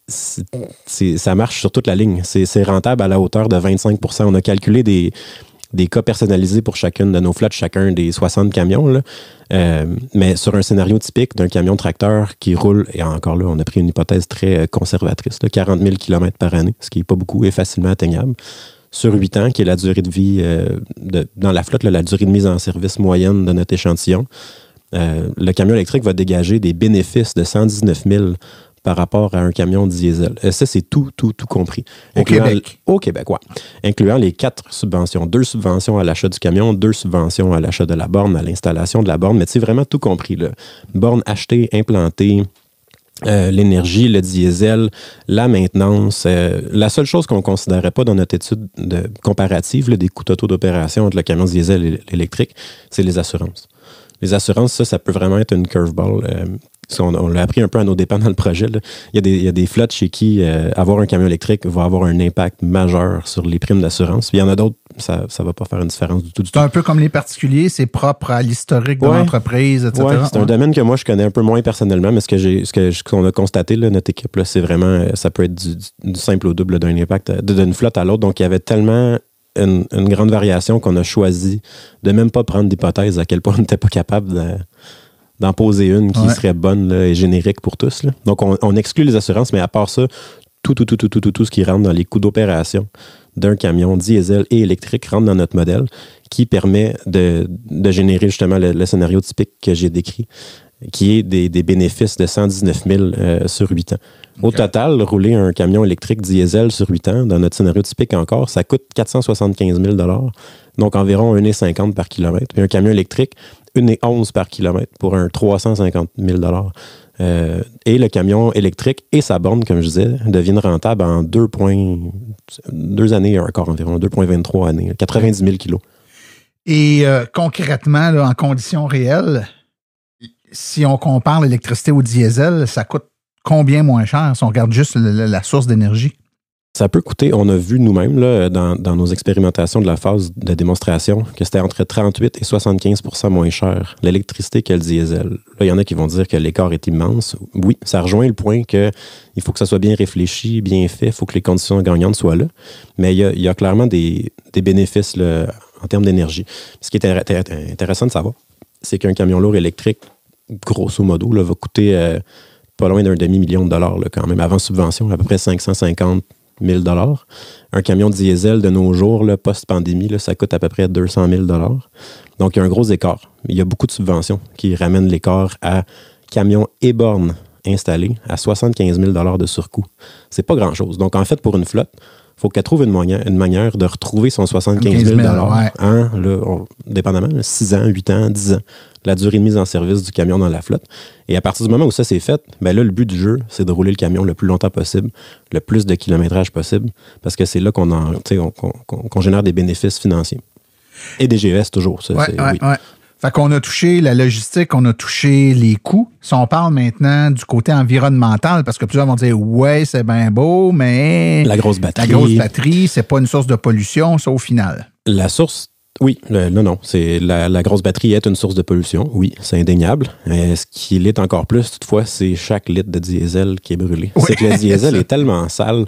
ça marche sur toute la ligne. C'est rentable à la hauteur de 25%. On a calculé des cas personnalisés pour chacune de nos flottes, chacun des 60 camions. Là. Mais sur un scénario typique d'un camion tracteur qui roule, et encore là, on a pris une hypothèse très conservatrice, là, 40 000 km par année, ce qui n'est pas beaucoup et facilement atteignable. Sur 8 ans, qui est la durée de vie dans la flotte, là, la durée de mise en service moyenne de notre échantillon, le camion électrique va dégager des bénéfices de 119 000 par rapport à un camion diesel. Ça, c'est tout compris. Au Québec, oui. Incluant les 4 subventions. 2 subventions à l'achat du camion, 2 subventions à l'achat de la borne, à l'installation de la borne, mais tu sais, vraiment tout compris. Là. Borne achetée, implantée, l'énergie, le diesel, la maintenance. La seule chose qu'on ne considérait pas dans notre étude comparative là, des coûts totaux d'opération entre le camion diesel et l'électrique, c'est les assurances. Les assurances, ça peut vraiment être une curveball. On l'a appris un peu à nos dépens dans le projet. Là. Il y a des flottes chez qui avoir un camion électrique va avoir un impact majeur sur les primes d'assurance. Puis il y en a d'autres, ça ne va pas faire une différence du tout. C'est un peu comme les particuliers, c'est propre à l'historique de l'entreprise, etc. Oui, c'est un domaine que moi, je connais un peu moins personnellement, mais ce qu'on a constaté, là, notre équipe, là, c'est vraiment, ça peut être du simple au double d'un impact d'une flotte à l'autre. Donc, il y avait tellement une grande variation qu'on a choisi de même pas prendre d'hypothèse à quel point on n'était pas capable d'en poser une qui serait bonne là, et générique pour tous. Là. Donc, on exclut les assurances, mais à part ça, tout ce qui rentre dans les coûts d'opération d'un camion diesel et électrique rentre dans notre modèle qui permet de générer justement le scénario typique que j'ai décrit, qui est des bénéfices de 119 000 sur 8 ans. Au total, rouler un camion électrique diesel sur 8 ans, dans notre scénario typique encore, ça coûte 475 000 donc environ 1,50 par kilomètre. Et un camion électrique, 1,11 par kilomètre pour un 350 000 et le camion électrique et sa borne, comme je disais, deviennent rentables en 2 années encore environ, 2,23 années, 90 000 kilos. Et concrètement, là, en conditions réelles, si on compare l'électricité au diesel, ça coûte combien moins cher si on regarde juste la source d'énergie? Ça peut coûter, on a vu nous-mêmes là, dans nos expérimentations de la phase de démonstration que c'était entre 38 et 75 % moins cher l'électricité que le diesel. Là, il y en a qui vont dire que l'écart est immense. Oui, ça rejoint le point qu'il faut que ça soit bien réfléchi, bien fait, il faut que les conditions gagnantes soient là. Mais il y a clairement des bénéfices là, en termes d'énergie. Ce qui est intéressant de savoir, c'est qu'un camion lourd électrique, grosso modo, là, va coûter pas loin d'un demi-million de dollars là, quand même, avant subvention, à peu près 550 000 $. Un camion diesel de nos jours, là, post-pandémie, là, ça coûte à peu près 200 000 $. Donc, il y a un gros écart. Il y a beaucoup de subventions qui ramènent l'écart à camions et bornes installés à 75 000 $ de surcoût. C'est pas grand-chose. Donc, en fait, pour une flotte, il faut qu'elle trouve une manière de retrouver son 75 000 $, dépendamment, 6 ans, 8 ans, 10 ans, la durée de mise en service du camion dans la flotte. Et à partir du moment où ça c'est fait, ben là, le but du jeu, c'est de rouler le camion le plus longtemps possible, le plus de kilométrage possible, parce que c'est là qu'on génère des bénéfices financiers. Et des GES toujours. Ça, oui. Fait qu'on a touché la logistique, on a touché les coûts. Si on parle maintenant du côté environnemental, parce que plusieurs vont dire « Ouais, c'est bien beau, mais... » La grosse batterie, c'est pas une source de pollution, ça, au final. La source Oui, non. C'est la grosse batterie est une source de pollution. Oui, c'est indéniable. Ce qui l'est encore plus, toutefois, c'est chaque litre de diesel qui est brûlé. Oui, c'est que le diesel est tellement sale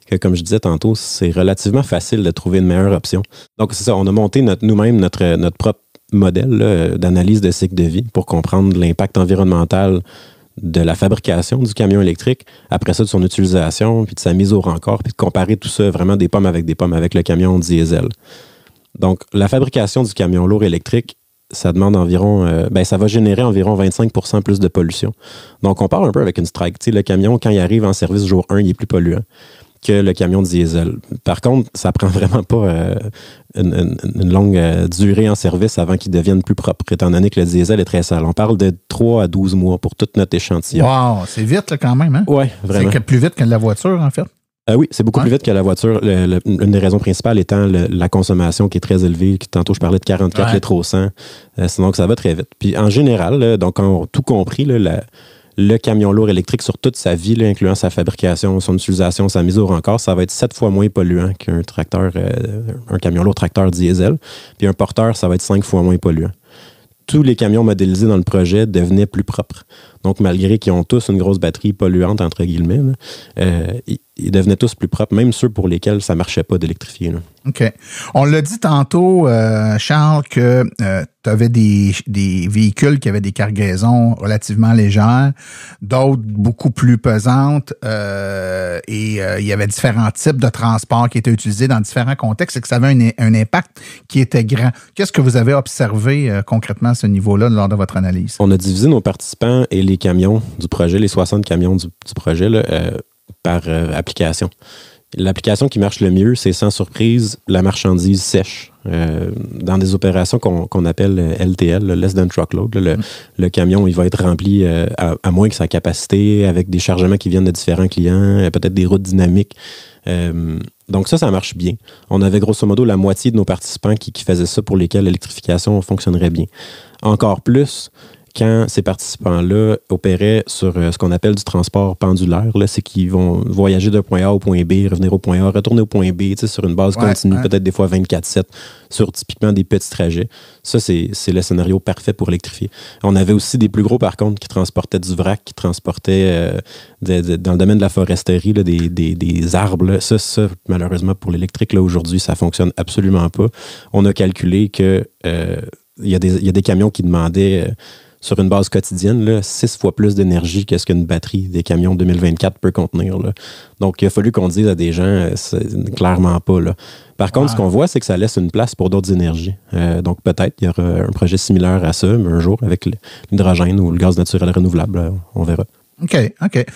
que, comme je disais tantôt, c'est relativement facile de trouver une meilleure option. Donc, c'est ça, on a monté nous-mêmes notre propre modèle là, d'analyse de cycle de vie pour comprendre l'impact environnemental de la fabrication du camion électrique, après ça de son utilisation, puis de sa mise au rancor, puis de comparer tout ça, vraiment des pommes avec le camion diesel. Donc, la fabrication du camion lourd électrique, ça demande environ, ça va générer environ 25% plus de pollution. Donc, on part un peu avec une strike. Tu sais, le camion, quand il arrive en service jour 1, il est plus polluant que le camion diesel. Par contre, ça prend vraiment pas une longue durée en service avant qu'il devienne plus propre, étant donné que le diesel est très sale. On parle de 3 à 12 mois pour toute notre échantillon. Wow, c'est vite là, quand même, hein? Oui, vraiment. C'est plus vite que la voiture, en fait. Oui, c'est beaucoup plus vite que la voiture. Une des raisons principales étant la consommation qui est très élevée. Tantôt, je parlais de 44 litres au 100. Donc, ça va très vite. Puis, en général, donc, tout compris, le camion lourd électrique sur toute sa vie, là, incluant sa fabrication, son utilisation, sa mise au rancor, ça va être 7 fois moins polluant qu'un tracteur, un camion lourd tracteur diesel. Puis un porteur, ça va être 5 fois moins polluant. Tous les camions modélisés dans le projet devenaient plus propres. Donc, malgré qu'ils ont tous une grosse batterie polluante, entre guillemets, ils devenaient tous plus propres, même ceux pour lesquels ça ne marchait pas d'électrifier. Là. OK. On l'a dit tantôt, Charles, que tu avais des véhicules qui avaient des cargaisons relativement légères, d'autres beaucoup plus pesantes, et il y avait différents types de transports qui étaient utilisés dans différents contextes et que ça avait un impact qui était grand. Qu'est-ce que vous avez observé concrètement à ce niveau-là lors de votre analyse? On a divisé nos participants et les camions du projet, les 60 camions du projet, là, par application. L'application qui marche le mieux, c'est sans surprise la marchandise sèche. Dans des opérations qu'on appelle LTL, Less Than Truckload, le camion il va être rempli à moins que sa capacité, avec des chargements qui viennent de différents clients, peut-être des routes dynamiques. Donc ça marche bien. On avait grosso modo la moitié de nos participants qui faisaient ça, pour lesquels l'électrification fonctionnerait bien. Encore plus quand ces participants-là opéraient sur ce qu'on appelle du transport pendulaire, là, c'est qu'ils vont voyager d'un point A au point B, revenir au point A, retourner au point B, sur une base continue, peut-être des fois 24/7, sur typiquement des petits trajets. Ça, c'est le scénario parfait pour électrifier. On avait aussi des plus gros, par contre, qui transportaient du vrac, qui transportaient dans le domaine de la foresterie, là, des arbres. Là. Ça, malheureusement, pour l'électrique, là, aujourd'hui, ça fonctionne absolument pas. On a calculé que il y a des camions qui demandaient sur une base quotidienne, là, 6 fois plus d'énergie que ce qu'une batterie des camions 2024 peut contenir. Là. Donc, il a fallu qu'on dise à des gens, clairement pas. Là. Par contre, ce qu'on voit, c'est que ça laisse une place pour d'autres énergies. Donc, peut-être il y aura un projet similaire à ça, mais un jour, avec l'hydrogène ou le gaz naturel renouvelable, on verra. OK.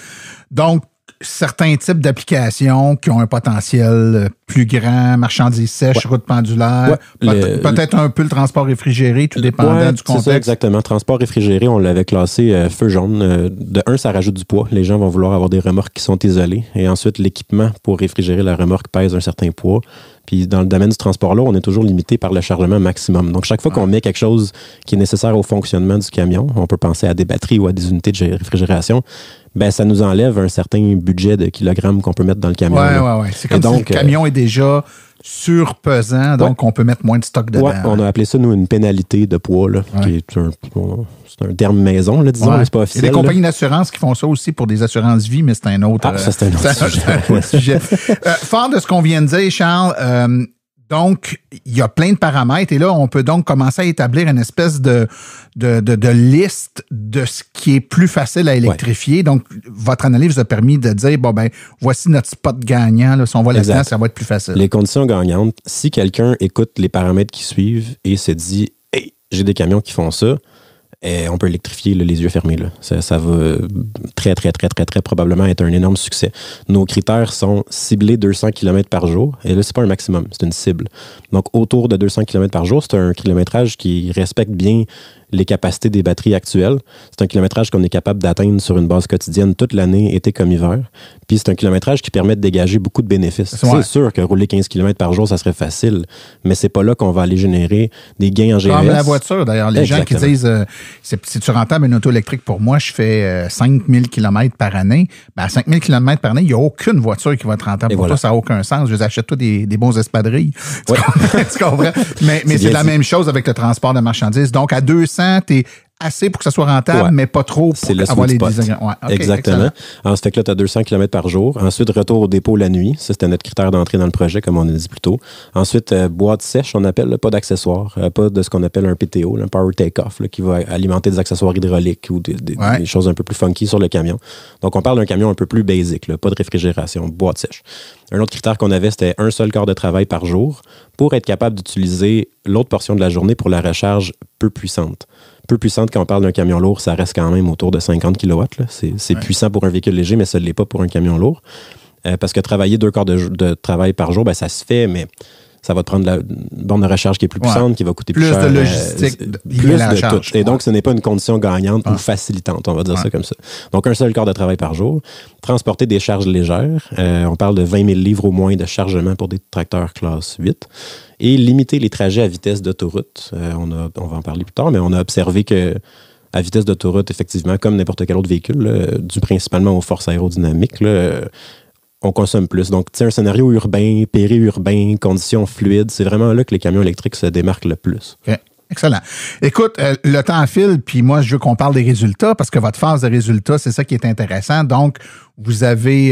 Donc, certains types d'applications qui ont un potentiel plus grand, marchandises sèches, routes pendulaires, peut-être un peu le transport réfrigéré, tout dépendant du contexte. C'est ça, exactement. Transport réfrigéré, on l'avait classé feu jaune. De un, ça rajoute du poids. Les gens vont vouloir avoir des remorques qui sont isolées. Et ensuite, l'équipement pour réfrigérer la remorque pèse un certain poids. Puis dans le domaine du transport là, on est toujours limité par le chargement maximum. Donc, chaque fois qu'on met quelque chose qui est nécessaire au fonctionnement du camion, on peut penser à des batteries ou à des unités de réfrigération, ben ça nous enlève un certain budget de kilogrammes qu'on peut mettre dans le camion. Oui. C'est comme si le camion est déjà surpesant, donc on peut mettre moins de stock dedans. Oui, on a appelé ça, nous, une pénalité de poids, là, qui est c'est un terme maison, là, disons, mais c'est pas officiel. Il y a des compagnies d'assurance qui font ça aussi pour des assurances-vie, mais c'est un autre, c'est un autre sujet. Fort de ce qu'on vient de dire, Charles, donc, il y a plein de paramètres et là, on peut donc commencer à établir une espèce de liste de ce qui est plus facile à électrifier. Ouais. Donc, votre analyse vous a permis de dire, voici notre spot gagnant. Là, si on va là-dedans, ça va être plus facile. Les conditions gagnantes, si quelqu'un écoute les paramètres qui suivent et se dit, hey, j'ai des camions qui font ça, on peut électrifier là, les yeux fermés. Là. Ça va très, très, très, très, très probablement être un énorme succès. Nos critères sont cibler 200 km par jour. Et là, c'est pas un maximum, c'est une cible. Donc, autour de 200 km par jour, c'est un kilométrage qui respecte bien les capacités des batteries actuelles. C'est un kilométrage qu'on est capable d'atteindre sur une base quotidienne toute l'année, été comme hiver. Puis c'est un kilométrage qui permet de dégager beaucoup de bénéfices. C'est sûr que rouler 15 km par jour, ça serait facile, mais c'est pas là qu'on va aller générer des gains en GES. Comme la voiture, d'ailleurs. Les gens qui disent, si tu rentables une auto électrique pour moi, je fais 5000 km par année. Ben, à 5000 km par année, il n'y a aucune voiture qui va être rentable pour toi. Ça n'a aucun sens. Je les achète tous des bons espadrilles. Ouais. Tu comprends? Mais c'est la même chose avec le transport de marchandises. Donc, à 200, tu es assez pour que ça soit rentable, mais pas trop pour avoir les désagréments. Ouais, okay, exactement. Alors, ça fait que là, tu as 200 km par jour. Ensuite, retour au dépôt la nuit. Ça, c'était notre critère d'entrée dans le projet, comme on a dit plus tôt. Ensuite, boîte sèche, on appelle, là, pas d'accessoires, pas de ce qu'on appelle un PTO, un Power Take-Off, qui va alimenter des accessoires hydrauliques ou des choses un peu plus funky sur le camion. Donc, on parle d'un camion un peu plus basic, là, pas de réfrigération, boîte sèche. Un autre critère qu'on avait, c'était un seul quart de travail par jour pour être capable d'utiliser l'autre portion de la journée pour la recharge peu puissante. Peu puissante, quand on parle d'un camion lourd, ça reste quand même autour de 50 kW. Là. C'est puissant pour un véhicule léger, mais ça ne l'est pas pour un camion lourd. Parce que travailler 2 quarts de travail par jour, ben, ça se fait, mais ça va te prendre une borne de recharge qui est plus puissante, qui va coûter plus cher. Plus de logistique, plus de tout. Et donc, ce n'est pas une condition gagnante ou facilitante, on va dire ça comme ça. Donc, un seul quart de travail par jour. Transporter des charges légères. On parle de 20 000 livres au moins de chargement pour des tracteurs classe 8. Et limiter les trajets à vitesse d'autoroute. On va en parler plus tard, mais on a observé que à vitesse d'autoroute, effectivement, comme n'importe quel autre véhicule, dû principalement aux forces aérodynamiques, on consomme plus. Donc, un scénario urbain, périurbain, conditions fluides, c'est vraiment là que les camions électriques se démarquent le plus. OK. Excellent. Écoute, le temps file, puis moi, je veux qu'on parle des résultats, parce que votre phase de résultats, c'est ça qui est intéressant. Donc, vous avez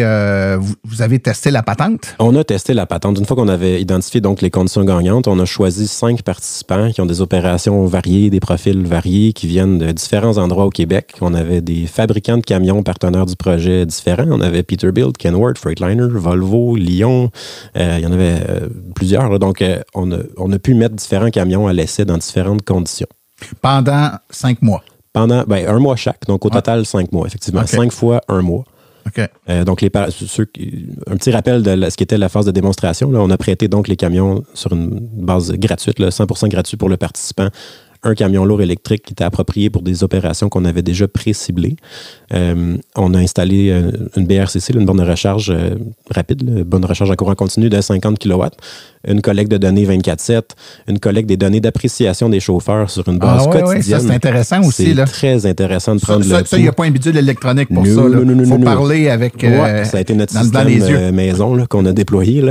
testé la patente? On a testé la patente. Une fois qu'on avait identifié donc les conditions gagnantes, on a choisi 5 participants qui ont des opérations variées, des profils variés, qui viennent de différents endroits au Québec. On avait des fabricants de camions partenaires du projet différents. On avait Peterbilt, Kenworth, Freightliner, Volvo, Lyon. Il y en avait plusieurs. Là. Donc, on a pu mettre différents camions à l'essai dans différentes conditions. Pendant 5 mois? Pendant 1 mois chaque. Donc, au total, 5 mois, effectivement. Okay. 5 fois 1 mois. Okay. Donc, un petit rappel de ce qui était la phase de démonstration. Là, on a prêté donc les camions sur une base gratuite, là, 100% gratuit pour le participant. Un camion lourd électrique qui était approprié pour des opérations qu'on avait déjà pré-ciblées. On a installé une BRCC, une borne de recharge rapide, une borne de recharge à courant continu de 50 kW, une collecte de données 24/7, une collecte des données d'appréciation des chauffeurs sur une base quotidienne. Ça, c'est intéressant aussi. C'est là. Très intéressant de prendre ça, il n'y a pas un bidule électronique pour ça. Il faut parler avec ça a été notre système maison là, qu'on a déployé.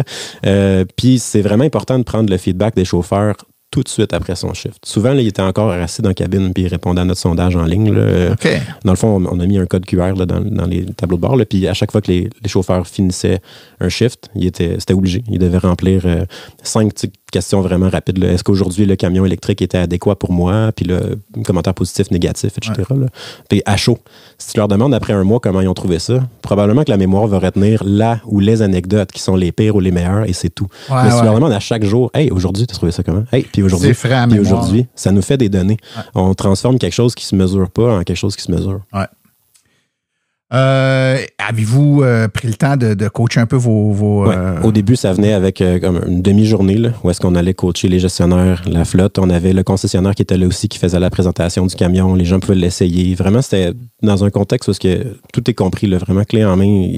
Puis c'est vraiment important de prendre le feedback des chauffeurs tout de suite après son shift. Souvent, là, il était encore assis dans la cabine puis il répondait à notre sondage en ligne. Là. Okay. Dans le fond, on a mis un code QR là, dans les tableaux de bord. Là, puis à chaque fois que les chauffeurs finissaient un shift, c'était obligé. Ils devaient remplir 5 questions vraiment rapides. Là. Est-ce qu'aujourd'hui, le camion électrique était adéquat pour moi? Puis le commentaire positif, négatif, etc. Là. Puis à chaud. Si tu leur demandes après 1 mois comment ils ont trouvé ça, probablement que la mémoire va retenir là ou les anecdotes qui sont les pires ou les meilleures et c'est tout. Mais si tu leur demandes à chaque jour, « Hey, aujourd'hui, tu as trouvé ça comment? Hey, puis aujourd'hui, ça nous fait des données. » On transforme quelque chose qui ne se mesure pas en quelque chose qui se mesure. Ouais. Avez-vous pris le temps de coacher un peu vos Au début, ça venait avec comme une demi-journée là, où est-ce qu'on allait coacher les gestionnaires, la flotte. On avait le concessionnaire qui était là aussi, qui faisait la présentation du camion. Les gens pouvaient l'essayer. Vraiment, c'était dans un contexte où tout est compris, là, vraiment clé en main.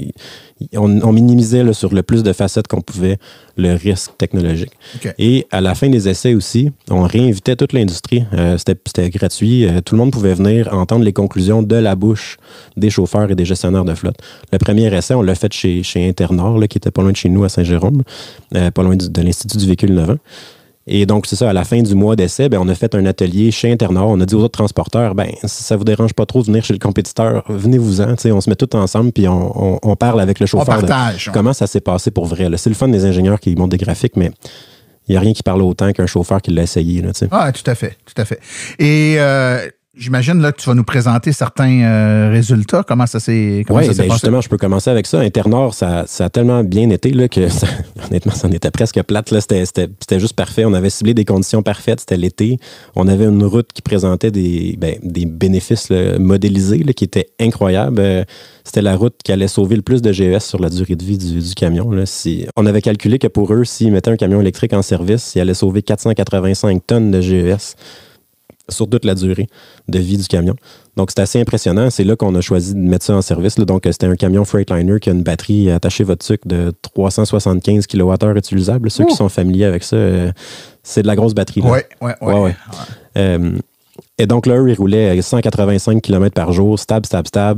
On minimisait là, sur le plus de facettes qu'on pouvait le risque technologique. Okay. Et à la fin des essais aussi, on réinvitait toute l'industrie. C'était gratuit. Tout le monde pouvait venir entendre les conclusions de la bouche des chauffeurs et des gestionnaires de flotte. Le premier essai, on l'a fait chez Internor, là, qui était pas loin de chez nous à Saint-Jérôme, pas loin de l'Institut du véhicule innovant. Et donc, c'est ça, à la fin du mois d'essai, on a fait un atelier chez Internor. On a dit aux autres transporteurs, si ça vous dérange pas trop de venir chez le compétiteur, venez-vous-en. On se met tous ensemble puis on parle avec le chauffeur. On partage. Comment ça s'est passé pour vrai. Là. C'est le fun des ingénieurs qui montent des graphiques, mais il n'y a rien qui parle autant qu'un chauffeur qui l'a essayé. Là, tout à fait. Et j'imagine là, que tu vas nous présenter certains résultats. Comment ça s'est passé? Justement, je peux commencer avec ça. Internor, ça a tellement bien été là, que honnêtement, ça en était presque plate. Là. C'était juste parfait. On avait ciblé des conditions parfaites. C'était l'été. On avait une route qui présentait des bénéfices là, modélisés là, qui étaient incroyables. C'était la route qui allait sauver le plus de GES sur la durée de vie du camion. Là. On avait calculé que pour eux, s'ils mettaient un camion électrique en service, ils allaient sauver 485 tonnes de GES. sur toute la durée de vie du camion. Donc, c'est assez impressionnant. C'est là qu'on a choisi de mettre ça en service. Là. Donc, c'était un camion Freightliner qui a une batterie attachée à votre sucre de 375 kWh utilisable. Ceux qui sont familiers avec ça, c'est de la grosse batterie. Oui. Et donc là, eux, ils roulaient 185 km par jour, stable.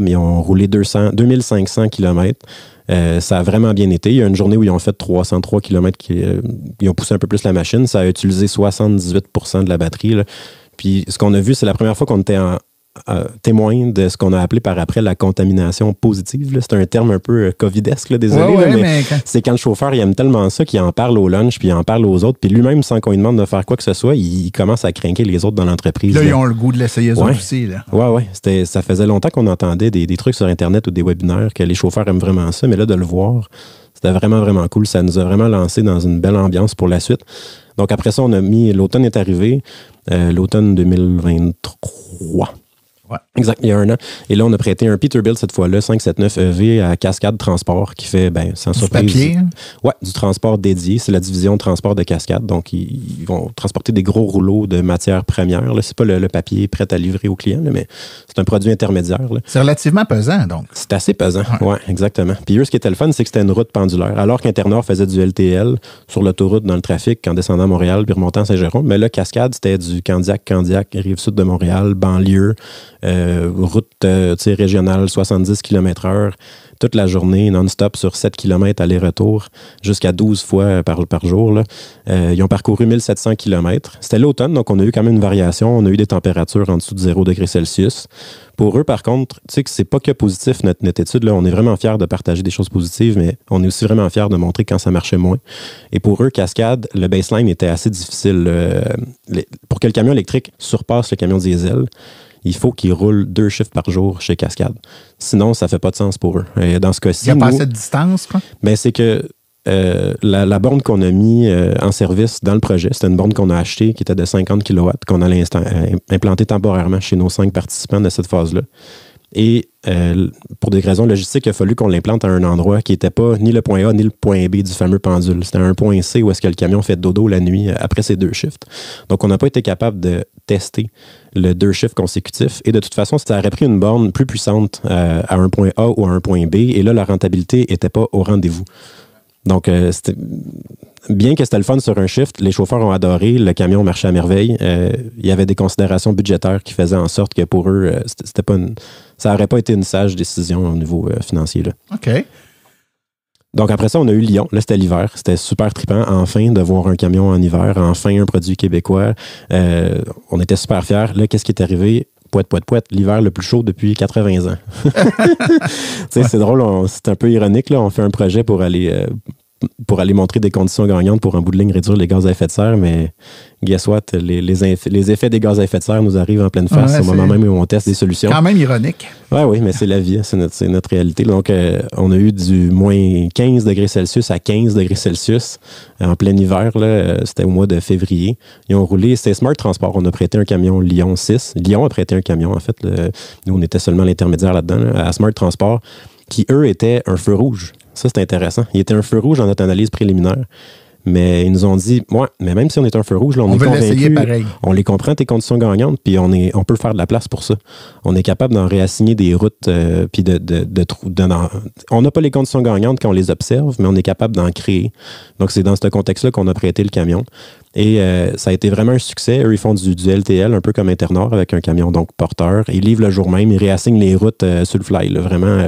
Ils ont roulé 2500 km. Ça a vraiment bien été. Il y a une journée où ils ont fait 303 km, ils ont poussé un peu plus la machine. Ça a utilisé 78% de la batterie, là. Puis ce qu'on a vu, c'est la première fois qu'on était témoin de ce qu'on a appelé par après la contamination positive. C'est un terme un peu covidesque, là, désolé, mais c'est quand le chauffeur il aime tellement ça qu'il en parle au lunch, puis il en parle aux autres, puis lui-même, sans qu'on lui demande de faire quoi que ce soit, il commence à craquer les autres dans l'entreprise. Là, ils ont le goût de l'essayer eux autres aussi. Oui. Ça faisait longtemps qu'on entendait des trucs sur Internet ou des webinaires que les chauffeurs aiment vraiment ça, mais là, de le voir, c'était vraiment, vraiment cool. Ça nous a vraiment lancé dans une belle ambiance pour la suite. Donc après ça, l'automne est arrivé, l'automne 2023. Ouais. Exact, il y a un an. Et là, on a prêté un Peterbilt cette fois-là, 579 EV à Cascade Transport qui fait, sans surprise. Du papier? Oui, du transport dédié. C'est la division de transport de Cascade. Donc, ils vont transporter des gros rouleaux de matières premières. C'est pas le papier prêt à livrer au client, mais c'est un produit intermédiaire. Là. C'est relativement pesant, donc. C'est assez pesant, oui, exactement. Puis eux, ce qui était le fun, c'est que c'était une route pendulaire. Alors qu'Internord faisait du LTL sur l'autoroute dans le trafic en descendant à Montréal puis remontant à Saint-Jérôme. Mais là, Cascade, c'était du Candiac, rive-sud de Montréal, banlieue. Route régionale, 70 km/h, toute la journée, non-stop, sur 7 km aller-retour, jusqu'à 12 fois par jour. Là. Ils ont parcouru 1700 km. C'était l'automne, donc on a eu quand même une variation. On a eu des températures en dessous de 0 degré Celsius. Pour eux, par contre, tu sais que c'est pas que positif notre étude. Là. On est vraiment fiers de partager des choses positives, mais on est aussi vraiment fiers de montrer quand ça marchait moins. Et pour eux, Cascade, le baseline était assez difficile. Pour que le camion électrique surpasse le camion diesel, il faut qu'ils roulent 2 chiffres par jour chez Cascade. Sinon, ça ne fait pas de sens pour eux. Et dans ce cas-ci, il n'y a pas assez de distance, quoi? Ben, c'est que la borne qu'on a mis en service dans le projet, c'était une borne qu'on a achetée qui était de 50 kW, qu'on a implantée temporairement chez nos 5 participants de cette phase-là. Et pour des raisons logistiques, il a fallu qu'on l'implante à un endroit qui n'était pas ni le point A ni le point B du fameux pendule. C'était un point C où est-ce que le camion fait dodo la nuit après ses 2 shifts. Donc, on n'a pas été capable de tester le 2 shifts consécutifs. Et de toute façon, ça aurait pris une borne plus puissante à un point A ou à un point B. Et là, la rentabilité n'était pas au rendez-vous. Donc, bien que c'était le fun sur un shift, les chauffeurs ont adoré, le camion marchait à merveille. Il y avait des considérations budgétaires qui faisaient en sorte que pour eux, ça n'aurait pas été une sage décision au niveau financier. Là. OK. Donc, après ça, on a eu Lyon. Là, c'était l'hiver. C'était super trippant, enfin, de voir un camion en hiver, enfin, un produit québécois. On était super fiers. Là, qu'est-ce qui est arrivé? Poète, l'hiver le plus chaud depuis 80 ans. C'est drôle, c'est un peu ironique. Là. On fait un projet pour aller montrer des conditions gagnantes pour, en bout de ligne, réduire les gaz à effet de serre, mais guess what? Les effets des gaz à effet de serre nous arrivent en pleine face au moment même où on teste des solutions. Quand même ironique. Oui, mais c'est la vie, c'est notre réalité. Donc, on a eu du moins 15 degrés Celsius à 15 degrés Celsius en plein hiver. Là, c'était au mois de février. Ils ont roulé, c'était Smart Transport. On a prêté un camion Lyon 6. Lyon a prêté un camion, en fait. Nous, on était seulement l'intermédiaire là-dedans, là, à Smart Transport, qui, eux, étaient un feu rouge. Ça, c'est intéressant. Il était un feu rouge dans notre analyse préliminaire. Mais ils nous ont dit, mais même si on est un feu rouge, là, on est convaincus, on les comprend, tes conditions gagnantes, puis on peut faire de la place pour ça. On est capable d'en réassigner des routes, puis on n'a pas les conditions gagnantes quand on les observe, mais on est capable d'en créer. Donc, c'est dans ce contexte-là qu'on a prêté le camion. Et ça a été vraiment un succès. Eux, ils font du LTL, un peu comme Internord, avec un camion donc porteur. Ils livrent le jour même, ils réassignent les routes sur le fly, là, vraiment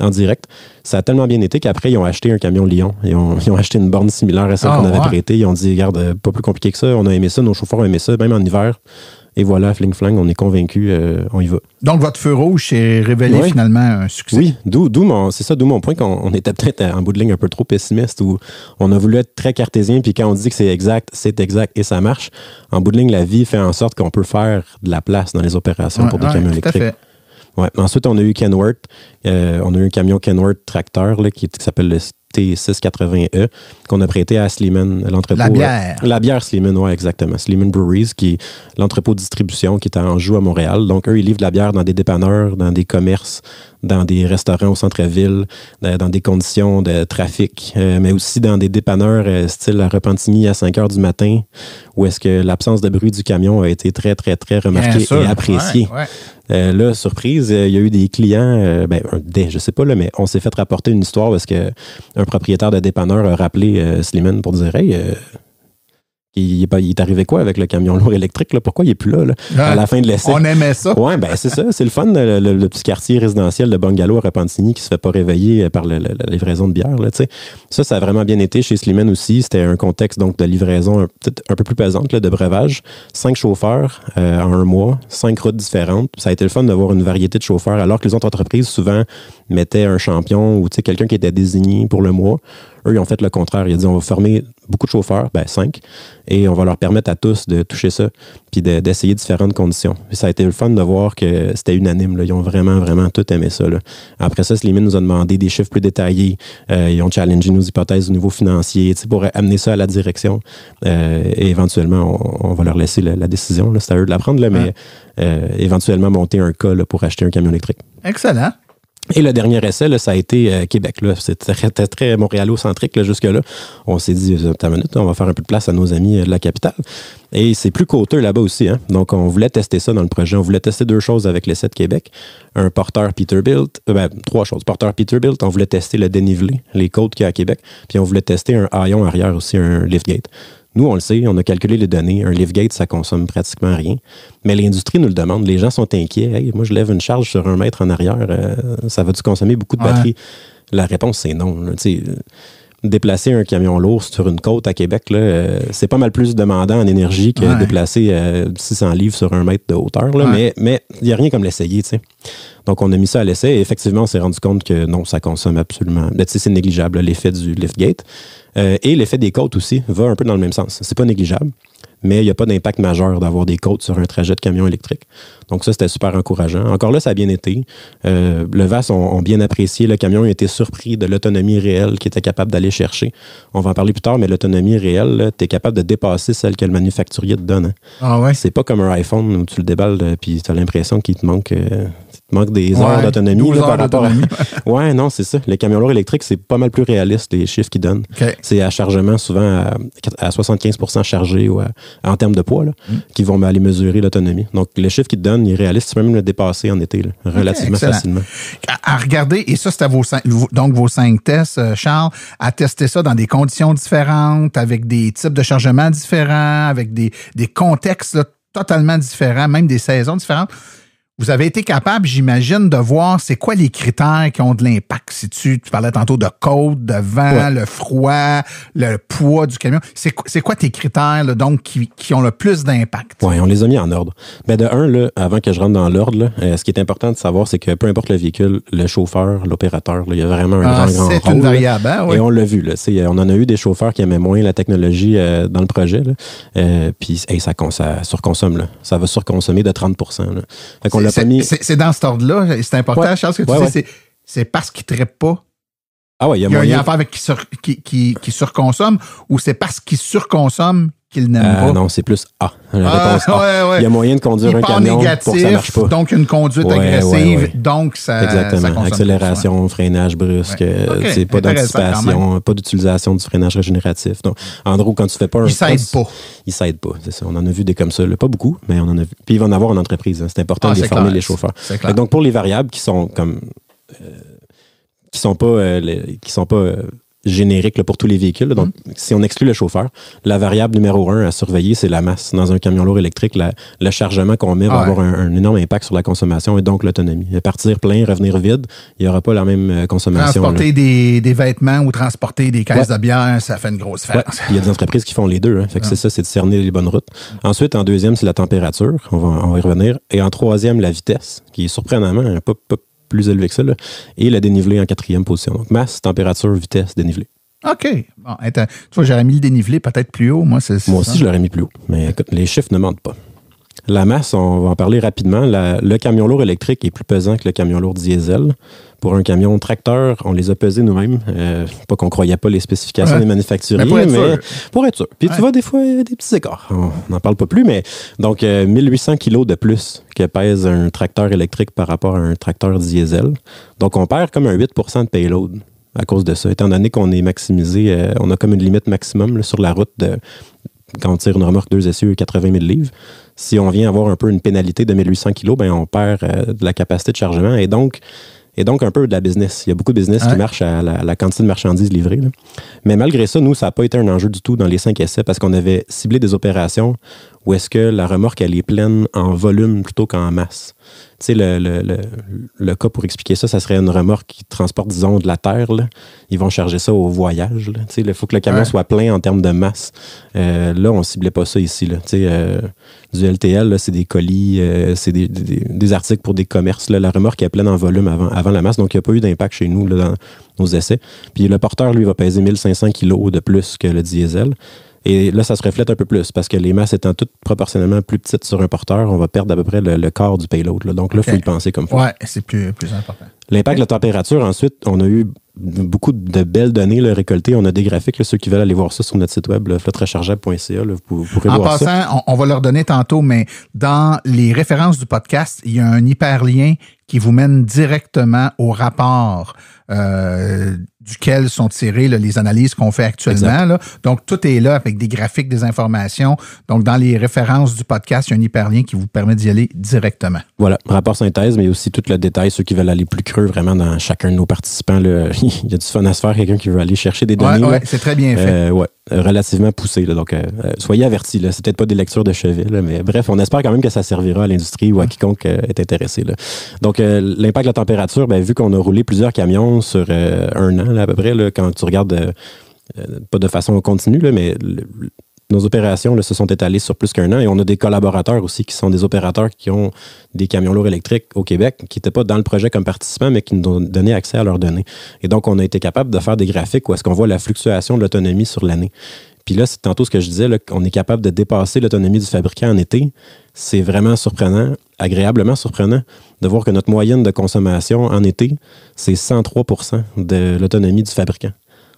en direct. Ça a tellement bien été qu'après, ils ont acheté un camion Lyon. Ils ont acheté une borne similaire à celle qu'on avait prêtée. Ils ont dit, regarde, pas plus compliqué que ça. On a aimé ça, nos chauffeurs ont aimé ça, même en hiver. Et voilà, fling-flang, on est convaincus, on y va. Donc, votre feu rouge s'est révélé finalement un succès. Oui, d'où mon point qu'on était peut-être en bout de ligne un peu trop pessimiste, où on a voulu être très cartésien, puis quand on dit que c'est exact et ça marche. En bout de ligne, la vie fait en sorte qu'on peut faire de la place dans les opérations pour des camions électriques. Tout à fait. Ouais. Ensuite, on a eu Kenworth. On a eu un camion Kenworth tracteur là, qui s'appelle le T680E qu'on a prêté à Sleeman, l'entrepôt. La bière. La bière Sleeman, oui, exactement. Sleeman Breweries, qui est l'entrepôt de distribution qui est à Anjou, à Montréal. Donc, eux, ils livrent de la bière dans des dépanneurs, dans des commerces, dans des restaurants au centre-ville, dans des conditions de trafic, mais aussi dans des dépanneurs style à Repentigny à 5 heures du matin, où est-ce que l'absence de bruit du camion a été très, très, très remarquée et appréciée. Ouais. Là, surprise, il y a eu des clients, je sais pas, là, mais on s'est fait rapporter une histoire parce que un propriétaire de dépanneur a rappelé Sleeman pour dire « Hey, il est arrivé quoi avec le camion lourd électrique? Là? Pourquoi il n'est plus là, à la fin de l'essai? » On aimait ça. Oui, c'est ça. C'est le fun, le petit quartier résidentiel de Bungalow à Repentigny qui ne se fait pas réveiller par la livraison de bière. Là, ça a vraiment bien été chez Sleeman aussi. C'était un contexte donc, de livraison peut-être un peu plus pesante là, de breuvage. 5 chauffeurs en un mois, 5 routes différentes. Ça a été le fun d'avoir une variété de chauffeurs alors que les autres entreprises souvent mettaient un champion ou quelqu'un qui était désigné pour le mois. Eux, ils ont fait le contraire. Ils ont dit, on va former beaucoup de chauffeurs, 5, et on va leur permettre à tous de toucher ça, puis d'essayer différentes conditions. Puis ça a été le fun de voir que c'était unanime. Là. Ils ont vraiment, vraiment tout aimé ça. Là. Après ça, Sleeman nous a demandé des chiffres plus détaillés. Ils ont challengé nos hypothèses au niveau financier pour amener ça à la direction. Et éventuellement, on va leur laisser la décision. Là. C'est à eux de la prendre, là, mais éventuellement monter un cas là, pour acheter un camion électrique. Excellent. Et le dernier essai, là, ça a été Québec. Là. C'était très, très montréalo-centrique là, jusque-là. On s'est dit, attends une minute, on va faire un peu de place à nos amis de la capitale. Et c'est plus coûteux là-bas aussi. Hein? Donc, on voulait tester ça dans le projet. On voulait tester 2 choses avec l'essai de Québec. Un porteur Peterbilt. 3 choses. Porteur Peterbilt, on voulait tester le dénivelé, les côtes qu'il y a à Québec. Puis, on voulait tester un haillon arrière aussi, un liftgate. Nous, on le sait, on a calculé les données. Un liftgate, ça consomme pratiquement rien. Mais l'industrie nous le demande. Les gens sont inquiets. Hey, moi, je lève une charge sur 1 mètre en arrière. Ça va-tu consommer beaucoup de batterie? La réponse, c'est non. Déplacer un camion lourd sur une côte à Québec, là, c'est pas mal plus demandant en énergie que déplacer 600 livres sur 1 mètre de hauteur. Là, mais il n'y a rien comme l'essayer. T'sais. Donc, on a mis ça à l'essai et effectivement, on s'est rendu compte que non, ça consomme absolument. C'est négligeable, l'effet du liftgate. Et l'effet des côtes aussi va un peu dans le même sens. C'est pas négligeable, mais il n'y a pas d'impact majeur d'avoir des côtes sur un trajet de camion électrique. Donc ça, c'était super encourageant. Encore là, ça a bien été. Le VAS ont bien apprécié. Le camion a été surpris de l'autonomie réelle qu'il était capable d'aller chercher. On va en parler plus tard, mais l'autonomie réelle, tu es capable de dépasser celle que le manufacturier te donne. Hein. Ah ouais? C'est pas comme un iPhone où tu le déballes puis tu as l'impression qu'il te manque des heures d'autonomie là, par rapport à... Ouais, non, c'est ça. Les camions lourds électriques, c'est pas mal plus réaliste, les chiffres qu'ils donnent. Okay. C'est à chargement souvent à 75% chargé ou en termes de poids, là, qui vont aller mesurer l'autonomie. Donc, le chiffre qu'ils te donnent, il est réaliste. Tu peux même le dépasser en été, là, relativement facilement. À regarder, et ça, c'était vos 5 tests, Charles, à tester ça dans des conditions différentes, avec des types de chargement différents, avec des contextes là, totalement différents, même des saisons différentes. Vous avez été capable, j'imagine, de voir c'est quoi les critères qui ont de l'impact. Si tu parlais tantôt de côte, de vent, le froid, le poids du camion. C'est quoi tes critères là, donc qui ont le plus d'impact? Oui, on les a mis en ordre. Ben de un, là, avant que je rentre dans l'ordre, là, ce qui est important de savoir, c'est que peu importe le véhicule, le chauffeur, l'opérateur, là, il y a vraiment un grand rôle. C'est une variable, hein? Oui. Et on l'a vu. Là, on en a eu des chauffeurs qui aimaient moins la technologie dans le projet. Puis ça surconsomme. Là. Ça va surconsommer de 30%. Là. Fait qu'on c'est dans cet ordre-là. C'est important, Charles, ce que tu dis. C'est parce qu'ils ne traitent pas. Ah ouais, il y a moyen. Il y a une affaire avec qui surconsomme ou c'est parce qu'ils surconsomment qu'ils n'aiment pas? Non, c'est plus A. La réponse A. Ouais. Il y a moyen de conduire un camion négatif, pour que ça marche pas. Donc, une conduite agressive. Donc, ça exactement. Ça accélération, freinage brusque. C'est pas d'anticipation, pas d'utilisation du freinage régénératif. Donc, en gros, quand tu fais pas un... Il s'aide pas. C'est ça. On en a vu des comme ça. Là. Pas beaucoup, mais on en a vu. Puis, il va en avoir en entreprise. Hein. C'est important de former les chauffeurs. Donc, pour les variables qui sont comme... qui sont pas génériques là, pour tous les véhicules. Donc, si on exclut le chauffeur, la variable numéro 1 à surveiller, c'est la masse. Dans un camion lourd électrique, le chargement qu'on met va avoir un énorme impact sur la consommation et donc l'autonomie. Partir plein, revenir vide, il n'y aura pas la même consommation. Transporter des vêtements ou transporter des caisses de bière, ça fait une grosse différence. Il y a des entreprises qui font les deux. Hein. Fait que c'est ça, c'est de cerner les bonnes routes. Ensuite, en deuxième, c'est la température. On va y revenir. Et en troisième, la vitesse, qui est surprenamment pas plus élevé que ça, là, et le dénivelé en 4e position. Donc, masse, température, vitesse, dénivelé. OK. Bon, tu vois, j'aurais mis le dénivelé peut-être plus haut. Moi aussi, je l'aurais mis plus haut. Mais écoute, les chiffres ne mentent pas. La masse, on va en parler rapidement. Le camion lourd électrique est plus pesant que le camion lourd diesel. Pour un camion tracteur, on les a pesés nous-mêmes. Pas qu'on croyait pas les spécifications des manufacturiers, mais pour être sûr. Puis tu vois, des fois, il y a des petits écarts. On n'en parle pas plus, mais donc 1800 kilos de plus que pèse un tracteur électrique par rapport à un tracteur diesel. Donc, on perd comme un 8% de payload à cause de ça. Étant donné qu'on est maximisé, on a comme une limite maximum là, sur la route quand on tire une remorque 2 essieux 80 000 livres. Si on vient avoir un peu une pénalité de 1800 kilos, ben on perd de la capacité de chargement et donc un peu de la business. Il y a beaucoup de business qui marche à la quantité de marchandises livrées. Là. Mais malgré ça, nous, ça n'a pas été un enjeu du tout dans les 5 essais parce qu'on avait ciblé des opérations où est-ce que la remorque, elle est pleine en volume plutôt qu'en masse. Tu sais, le cas pour expliquer ça, ça serait une remorque qui transporte, disons, de la terre. Là. Ils vont charger ça au voyage. Tu sais, il faut que le camion soit plein en termes de masse. Là, on ne ciblait pas ça ici. Là. Tu sais, du LTL, là, c'est des colis, c'est des articles pour des commerces. Là. La remorque est pleine en volume avant la masse, donc il n'y a pas eu d'impact chez nous là, dans nos essais. Puis le porteur, lui, va peser 1500 kilos de plus que le diesel. Et là, ça se reflète un peu plus parce que les masses étant toutes proportionnellement plus petites sur un porteur, on va perdre à peu près le quart du payload. Là. Donc là, il faut y penser comme ça. Oui, c'est plus important. L'impact de la température, ensuite, on a eu beaucoup de belles données là, récoltées. On a des graphiques, là, ceux qui veulent aller voir ça sur notre site web, flotterechargeable.ca, vous pourrez voir ça. En passant, on va leur donner tantôt, mais dans les références du podcast, il y a un hyperlien qui vous mène directement au rapport duquel sont tirées là, les analyses qu'on fait actuellement. Là. Donc, tout est là avec des graphiques, des informations. Donc, dans les références du podcast, il y a un hyperlien qui vous permet d'y aller directement. Voilà, rapport synthèse, mais aussi tout le détail, ceux qui veulent aller plus creux vraiment dans chacun de nos participants. Là, il y a du fun à se faire, quelqu'un qui veut aller chercher des données. Oui, c'est très bien fait. Relativement poussé. Là, donc, soyez avertis. Là, c'est peut-être pas des lectures de chevet, là, mais bref, on espère quand même que ça servira à l'industrie ou à quiconque est intéressé. Là. Donc, l'impact de la température, vu qu'on a roulé plusieurs camions sur un an, là, à peu près, là, quand tu regardes, pas de façon continue, là, mais nos opérations là, se sont étalées sur plus qu'un an et on a des collaborateurs aussi qui sont des opérateurs qui ont des camions lourds électriques au Québec, qui n'étaient pas dans le projet comme participants, mais qui nous ont donné accès à leurs données. Et donc, on a été capable de faire des graphiques où est-ce qu'on voit la fluctuation de l'autonomie sur l'année. Puis là, c'est tantôt ce que je disais, là, qu'on est capable de dépasser l'autonomie du fabricant en été. C'est vraiment surprenant, agréablement surprenant, de voir que notre moyenne de consommation en été, c'est 103 % de l'autonomie du fabricant.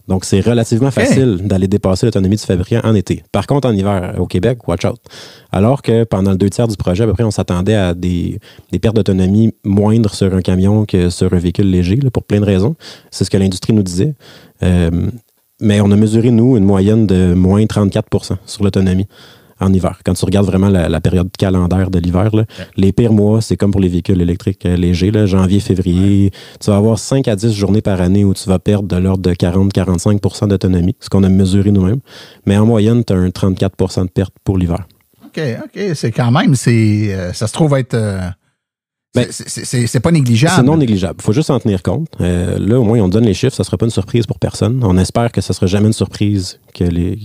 Donc, c'est relativement facile d'aller dépasser l'autonomie du fabricant en été. Par contre, en hiver, au Québec, watch out. Alors que pendant le 2/3 du projet, à peu près, on s'attendait à des pertes d'autonomie moindres sur un camion que sur un véhicule léger, là, pour plein de raisons. C'est ce que l'industrie nous disait. Mais on a mesuré, nous, une moyenne de moins 34 % sur l'autonomie en hiver. Quand tu regardes vraiment la période calendaire de l'hiver, là, les pires mois, c'est comme pour les véhicules électriques légers, là, janvier, février. Tu vas avoir 5 à 10 journées par année où tu vas perdre de l'ordre de 40-45 % d'autonomie, ce qu'on a mesuré nous-mêmes. Mais en moyenne, tu as un 34 % de perte pour l'hiver. OK. C'est quand même, ça se trouve être... c'est pas négligeable. C'est non négligeable. Il faut juste en tenir compte. Là, au moins, on donne les chiffres. Ça ne sera pas une surprise pour personne. On espère que ça ne sera jamais une surprise qu'une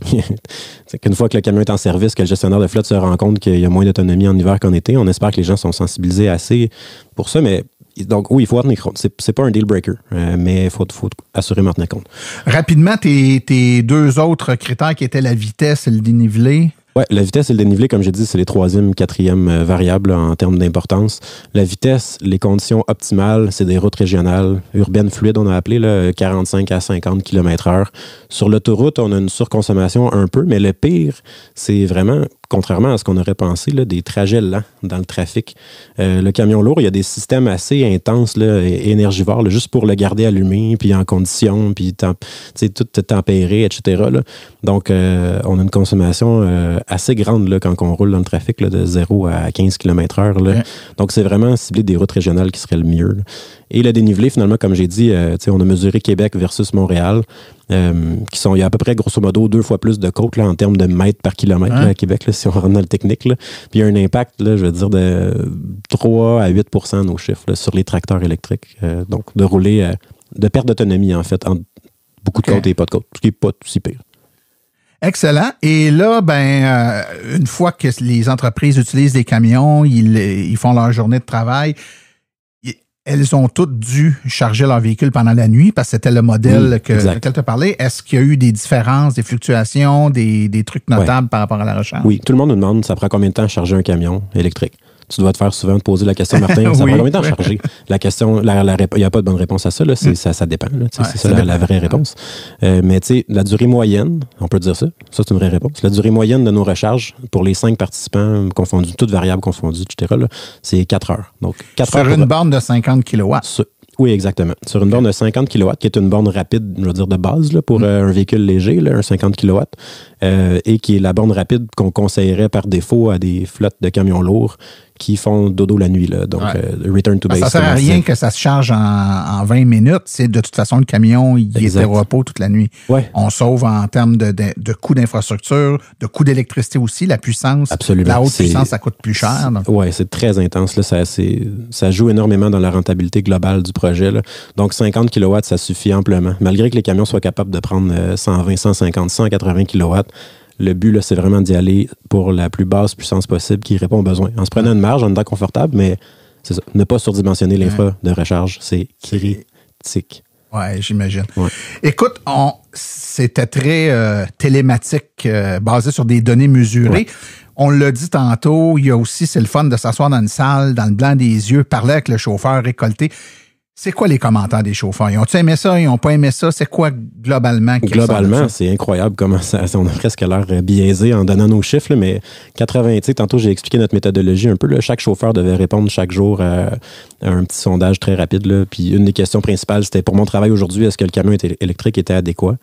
fois que le camion est en service, que le gestionnaire de flotte se rend compte qu'il y a moins d'autonomie en hiver qu'en été. On espère que les gens sont sensibilisés assez pour ça. Mais donc, oui, il faut en tenir compte. C'est pas un deal breaker, mais il faut assurément en tenir compte. Rapidement, tes deux autres critères qui étaient la vitesse et le dénivelé. Oui, la vitesse et le dénivelé, comme j'ai dit, c'est les 3e, 4e variables en termes d'importance. La vitesse, les conditions optimales, c'est des routes régionales, urbaines fluides, on a appelé là, 45 à 50 km/h. Sur l'autoroute, on a une surconsommation un peu, mais le pire, c'est vraiment, contrairement à ce qu'on aurait pensé, là, des trajets lents dans le trafic. Le camion lourd, il y a des systèmes assez intenses là, et énergivores, là, juste pour le garder allumé, puis en condition, puis tout tempéré, etc. Là. Donc, on a une consommation assez grande là, quand on roule dans le trafic là, de 0 à 15 km/h. Là. Ouais. Donc, c'est vraiment ciblé des routes régionales qui serait le mieux. Là. Et le dénivelé, finalement, comme j'ai dit, on a mesuré Québec versus Montréal, qui sont, il y a à peu près, grosso modo, 2 fois plus de côtes là, en termes de mètres par kilomètre là, à Québec, là, si on rentre dans le technique. Là. Puis il y a un impact, là, je veux dire, de 3 à 8 % de nos chiffres là, sur les tracteurs électriques. Donc, de rouler, de perte d'autonomie, en fait, entre beaucoup de côtes et pas de côtes, ce qui n'est pas si pire. Excellent. Et là, une fois que les entreprises utilisent des camions, ils font leur journée de travail, elles ont toutes dû charger leur véhicule pendant la nuit parce que c'était le modèle lequel tu as parlé. Est-ce qu'il y a eu des différences, des fluctuations, des trucs notables par rapport à la recharge? Oui, tout le monde nous demande, ça prend combien de temps à charger un camion électrique? Tu dois te faire souvent te poser la question, Martin, ça prend combien de temps à charger? La question, il n'y a pas de bonne réponse à ça, là, ça dépend. Là, c'est ça la vraie réponse. Mais tu sais, la durée moyenne, on peut dire ça c'est une vraie réponse. La durée moyenne de nos recharges pour les 5 participants confondus, toutes variables confondues, etc., là, c'est 4 heures. Donc, 4 heures. Sur une borne de 50 kW. Oui, exactement. Sur une borne de 50 kW, qui est une borne rapide, je veux dire, de base là, pour un véhicule léger, là, un 50 kW, et qui est la borne rapide qu'on conseillerait par défaut à des flottes de camions lourds qui font dodo la nuit. Là. Donc, return to base. Ça ne sert à rien que ça se charge en 20 minutes. C'est de toute façon, le camion, il est au repos toute la nuit. Ouais. On sauve en termes de coûts d'infrastructure, de coûts d'électricité aussi, la puissance. Absolument. La haute puissance, ça coûte plus cher. Oui, c'est très intense. Là. Ça joue énormément dans la rentabilité globale du projet. Là. Donc, 50 kW, ça suffit amplement. Malgré que les camions soient capables de prendre 120, 150, 180 kW, le but, là, c'est vraiment d'y aller pour la plus basse puissance possible qui répond aux besoins. En se prenant une marge, en étant confortable, mais c'est ça. Ne pas surdimensionner l'infra de recharge, c'est critique. Oui, j'imagine. Ouais. Écoute, c'était très télématique, basé sur des données mesurées. Ouais. On l'a dit tantôt, il y a aussi, c'est le fun de s'asseoir dans une salle, dans le blanc des yeux, parler avec le chauffeur, récolter. C'est quoi les commentaires des chauffeurs? Ils ont-ils aimé ça? Ils n'ont pas aimé ça? C'est quoi globalement? Globalement, c'est incroyable comment on a presque l'air biaisé en donnant nos chiffres, là, mais 80, tu sais, tantôt j'ai expliqué notre méthodologie un peu. Là, chaque chauffeur devait répondre chaque jour à un petit sondage très rapide. Là, puis une des questions principales, c'était pour mon travail aujourd'hui, est-ce que le camion électrique était adéquat?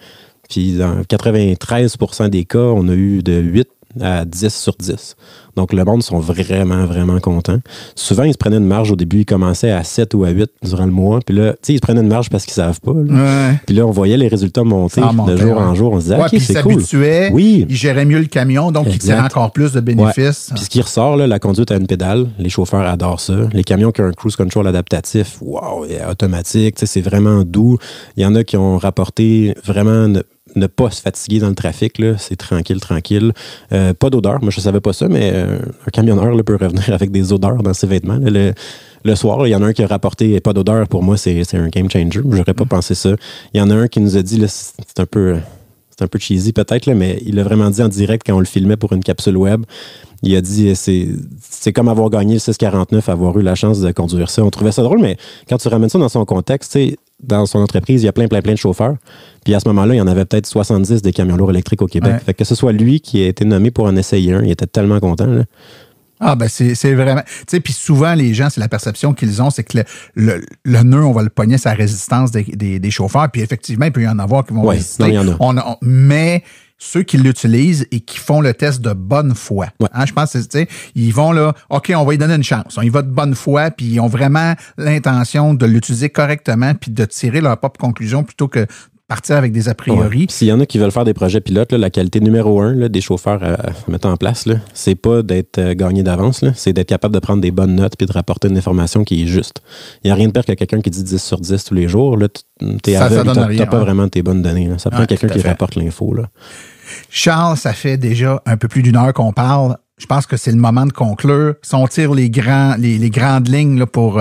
Puis dans 93% des cas, on a eu de 8 à 10 sur 10. Donc, le monde sont vraiment, vraiment contents. Souvent, ils se prenaient une marge au début. Ils commençaient à 7 ou à 8 durant le mois. Puis là, tu sais, ils se prenaient une marge parce qu'ils savent pas. Là. Puis là, on voyait les résultats monter de jour en jour. On se disait, OK, c'est cool. Ils s'habituaient. Oui. Ils géraient mieux le camion, donc ils tiraient encore plus de bénéfices. Puis ce qui ressort, là, la conduite à une pédale, les chauffeurs adorent ça. Les camions qui ont un cruise control adaptatif, wow, automatique, tu sais, c'est vraiment doux. Il y en a qui ont rapporté vraiment ne pas se fatiguer dans le trafic, là, c'est tranquille. Pas d'odeur, moi je savais pas ça, mais un camionneur là, peut revenir avec des odeurs dans ses vêtements. Là, le soir, il y en a un qui a rapporté pas d'odeur, pour moi c'est un game changer, j'aurais pas pensé ça. Il y en a un qui nous a dit, là, c'est un peu cheesy peut-être, là, mais il l'a vraiment dit en direct quand on le filmait pour une capsule web. Il a dit, c'est comme avoir gagné le 649, avoir eu la chance de conduire ça. On trouvait ça drôle, mais quand tu ramènes ça dans son contexte, tu sais, dans son entreprise, il y a plein de chauffeurs. Puis à ce moment-là, il y en avait peut-être 70 des camions lourds électriques au Québec. Ouais. Fait que ce soit lui qui a été nommé pour en essayer un, il était tellement content. Là. Ah, ben c'est vraiment... Tu sais, puis souvent, les gens, c'est la perception qu'ils ont, c'est que le nœud, on va le pogner sa résistance des chauffeurs. Puis effectivement, il peut y en avoir qui vont résister. Non, il y en a. Mais ceux qui l'utilisent et qui font le test de bonne foi. Ouais. Hein, je pense que ils vont là, OK, on va lui donner une chance. On y va de bonne foi, puis ils ont vraiment l'intention de l'utiliser correctement puis de tirer leur propre conclusion plutôt que partir avec des a priori. Ouais. S'il y en a qui veulent faire des projets pilotes, là, la qualité numéro 1 là, des chauffeurs à mettre en place, là, c'est pas d'être gagné d'avance, là, c'est d'être capable de prendre des bonnes notes puis de rapporter une information qui est juste. Il n'y a rien de pire que quelqu'un qui dit 10 sur 10 tous les jours. Là, t'es aveugle, t'as pas vraiment tes bonnes données. Là. Ça prend quelqu'un qui rapporte l'info. Là. Charles, ça fait déjà un peu plus d'une heure qu'on parle. Je pense que c'est le moment de conclure. Si on tire les grandes lignes là, pour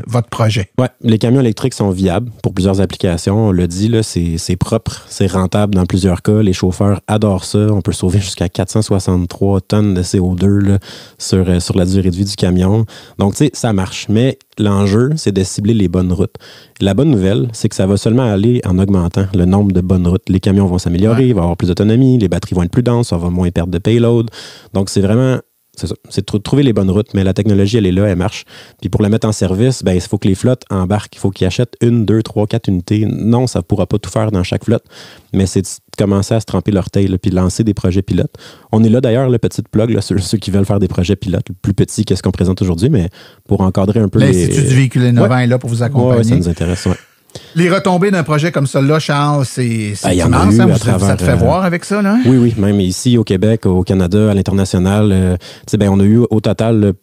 votre projet. Oui, les camions électriques sont viables pour plusieurs applications. On l'a dit, là, c'est propre, c'est rentable dans plusieurs cas. Les chauffeurs adorent ça. On peut sauver jusqu'à 463 tonnes de CO2 là, sur la durée de vie du camion. Donc, tu sais, ça marche. Mais l'enjeu, c'est de cibler les bonnes routes. La bonne nouvelle, c'est que ça va seulement aller en augmentant le nombre de bonnes routes. Les camions vont s'améliorer, il va y avoir plus d'autonomie, les batteries vont être plus denses, on va moins perdre de payload. Donc, c'est vraiment... C'est ça. C'est de trouver les bonnes routes, mais la technologie, elle est là, elle marche. Puis pour la mettre en service, ben il faut que les flottes embarquent. Il faut qu'ils achètent 1, 2, 3, 4 unités. Non, ça ne pourra pas tout faire dans chaque flotte, mais c'est de commencer à se tremper l'orteil là, puis de lancer des projets pilotes. On est là d'ailleurs, le petit plug, là, sur ceux qui veulent faire des projets pilotes, plus petits que ce qu'on présente aujourd'hui, mais pour encadrer un peu l'Institut du véhicule innovant est là pour vous accompagner. Oui, ça nous intéresse, ouais. Les retombées d'un projet comme ça, là, Charles, c'est y en a immense. eu Hein? à travers, Ça te fait voir avec ça, là? Oui, même ici au Québec, au Canada, à l'international. On a eu au total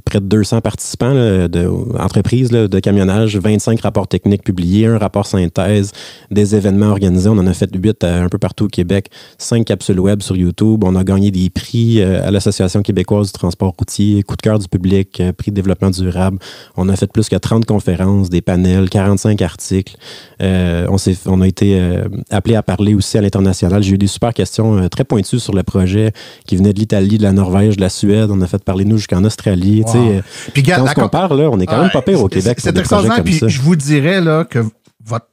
près de 200 participants d'entreprises de camionnage, 25 rapports techniques publiés, un rapport synthèse, des événements organisés. On en a fait 8 un peu partout au Québec, 5 capsules web sur YouTube. On a gagné des prix à l'Association québécoise du transport routier, coup de cœur du public, prix de développement durable. On a fait plus que 30 conférences, des panels, 45 articles. On a été appelé à parler aussi à l'international. J'ai eu des super questions très pointues sur le projet qui venaient de l'Italie, de la Norvège, de la Suède. On a fait parler nous jusqu'en Australie. Wow. Puis, quand on se compare, là, on est quand même pas pire au Québec. C'est extraordinaire. Puis je vous dirais là, que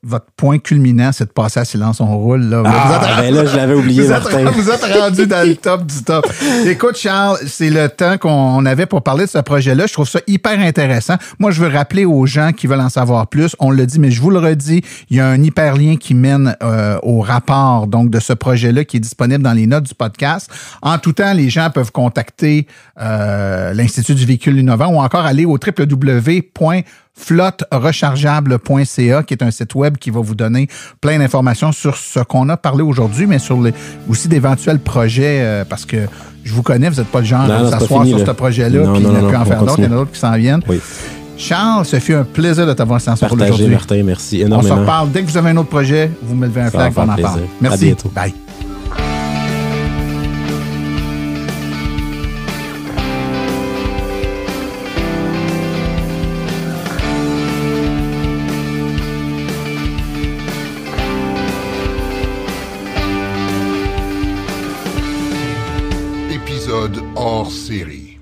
votre point culminant, c'est de passer à Silence on roule. Là. Là, je l'avais oublié, Martin. Vous êtes rendu dans le top du top. Écoute, Charles, c'est le temps qu'on avait pour parler de ce projet-là. Je trouve ça hyper intéressant. Moi, je veux rappeler aux gens qui veulent en savoir plus. On l'a dit, mais je vous le redis, il y a un hyperlien qui mène au rapport donc de ce projet-là qui est disponible dans les notes du podcast. En tout temps, les gens peuvent contacter l'Institut du véhicule innovant ou encore aller au www.flotterechargeable.ca, qui est un site web qui va vous donner plein d'informations sur ce qu'on a parlé aujourd'hui, mais sur aussi d'éventuels projets, parce que je vous connais, vous n'êtes pas le genre de s'asseoir sur ce projet-là puis ne plus en faire d'autres. Il y en a d'autres qui s'en viennent. Oui. Charles, ce fut un plaisir de t'avoir assisté aujourd'hui. Partagé, Martin, merci énormément. On se reparle. Dès que vous avez un autre projet, vous me levez un flag, on en parle. Merci. À bientôt. Bye. Épisode hors série.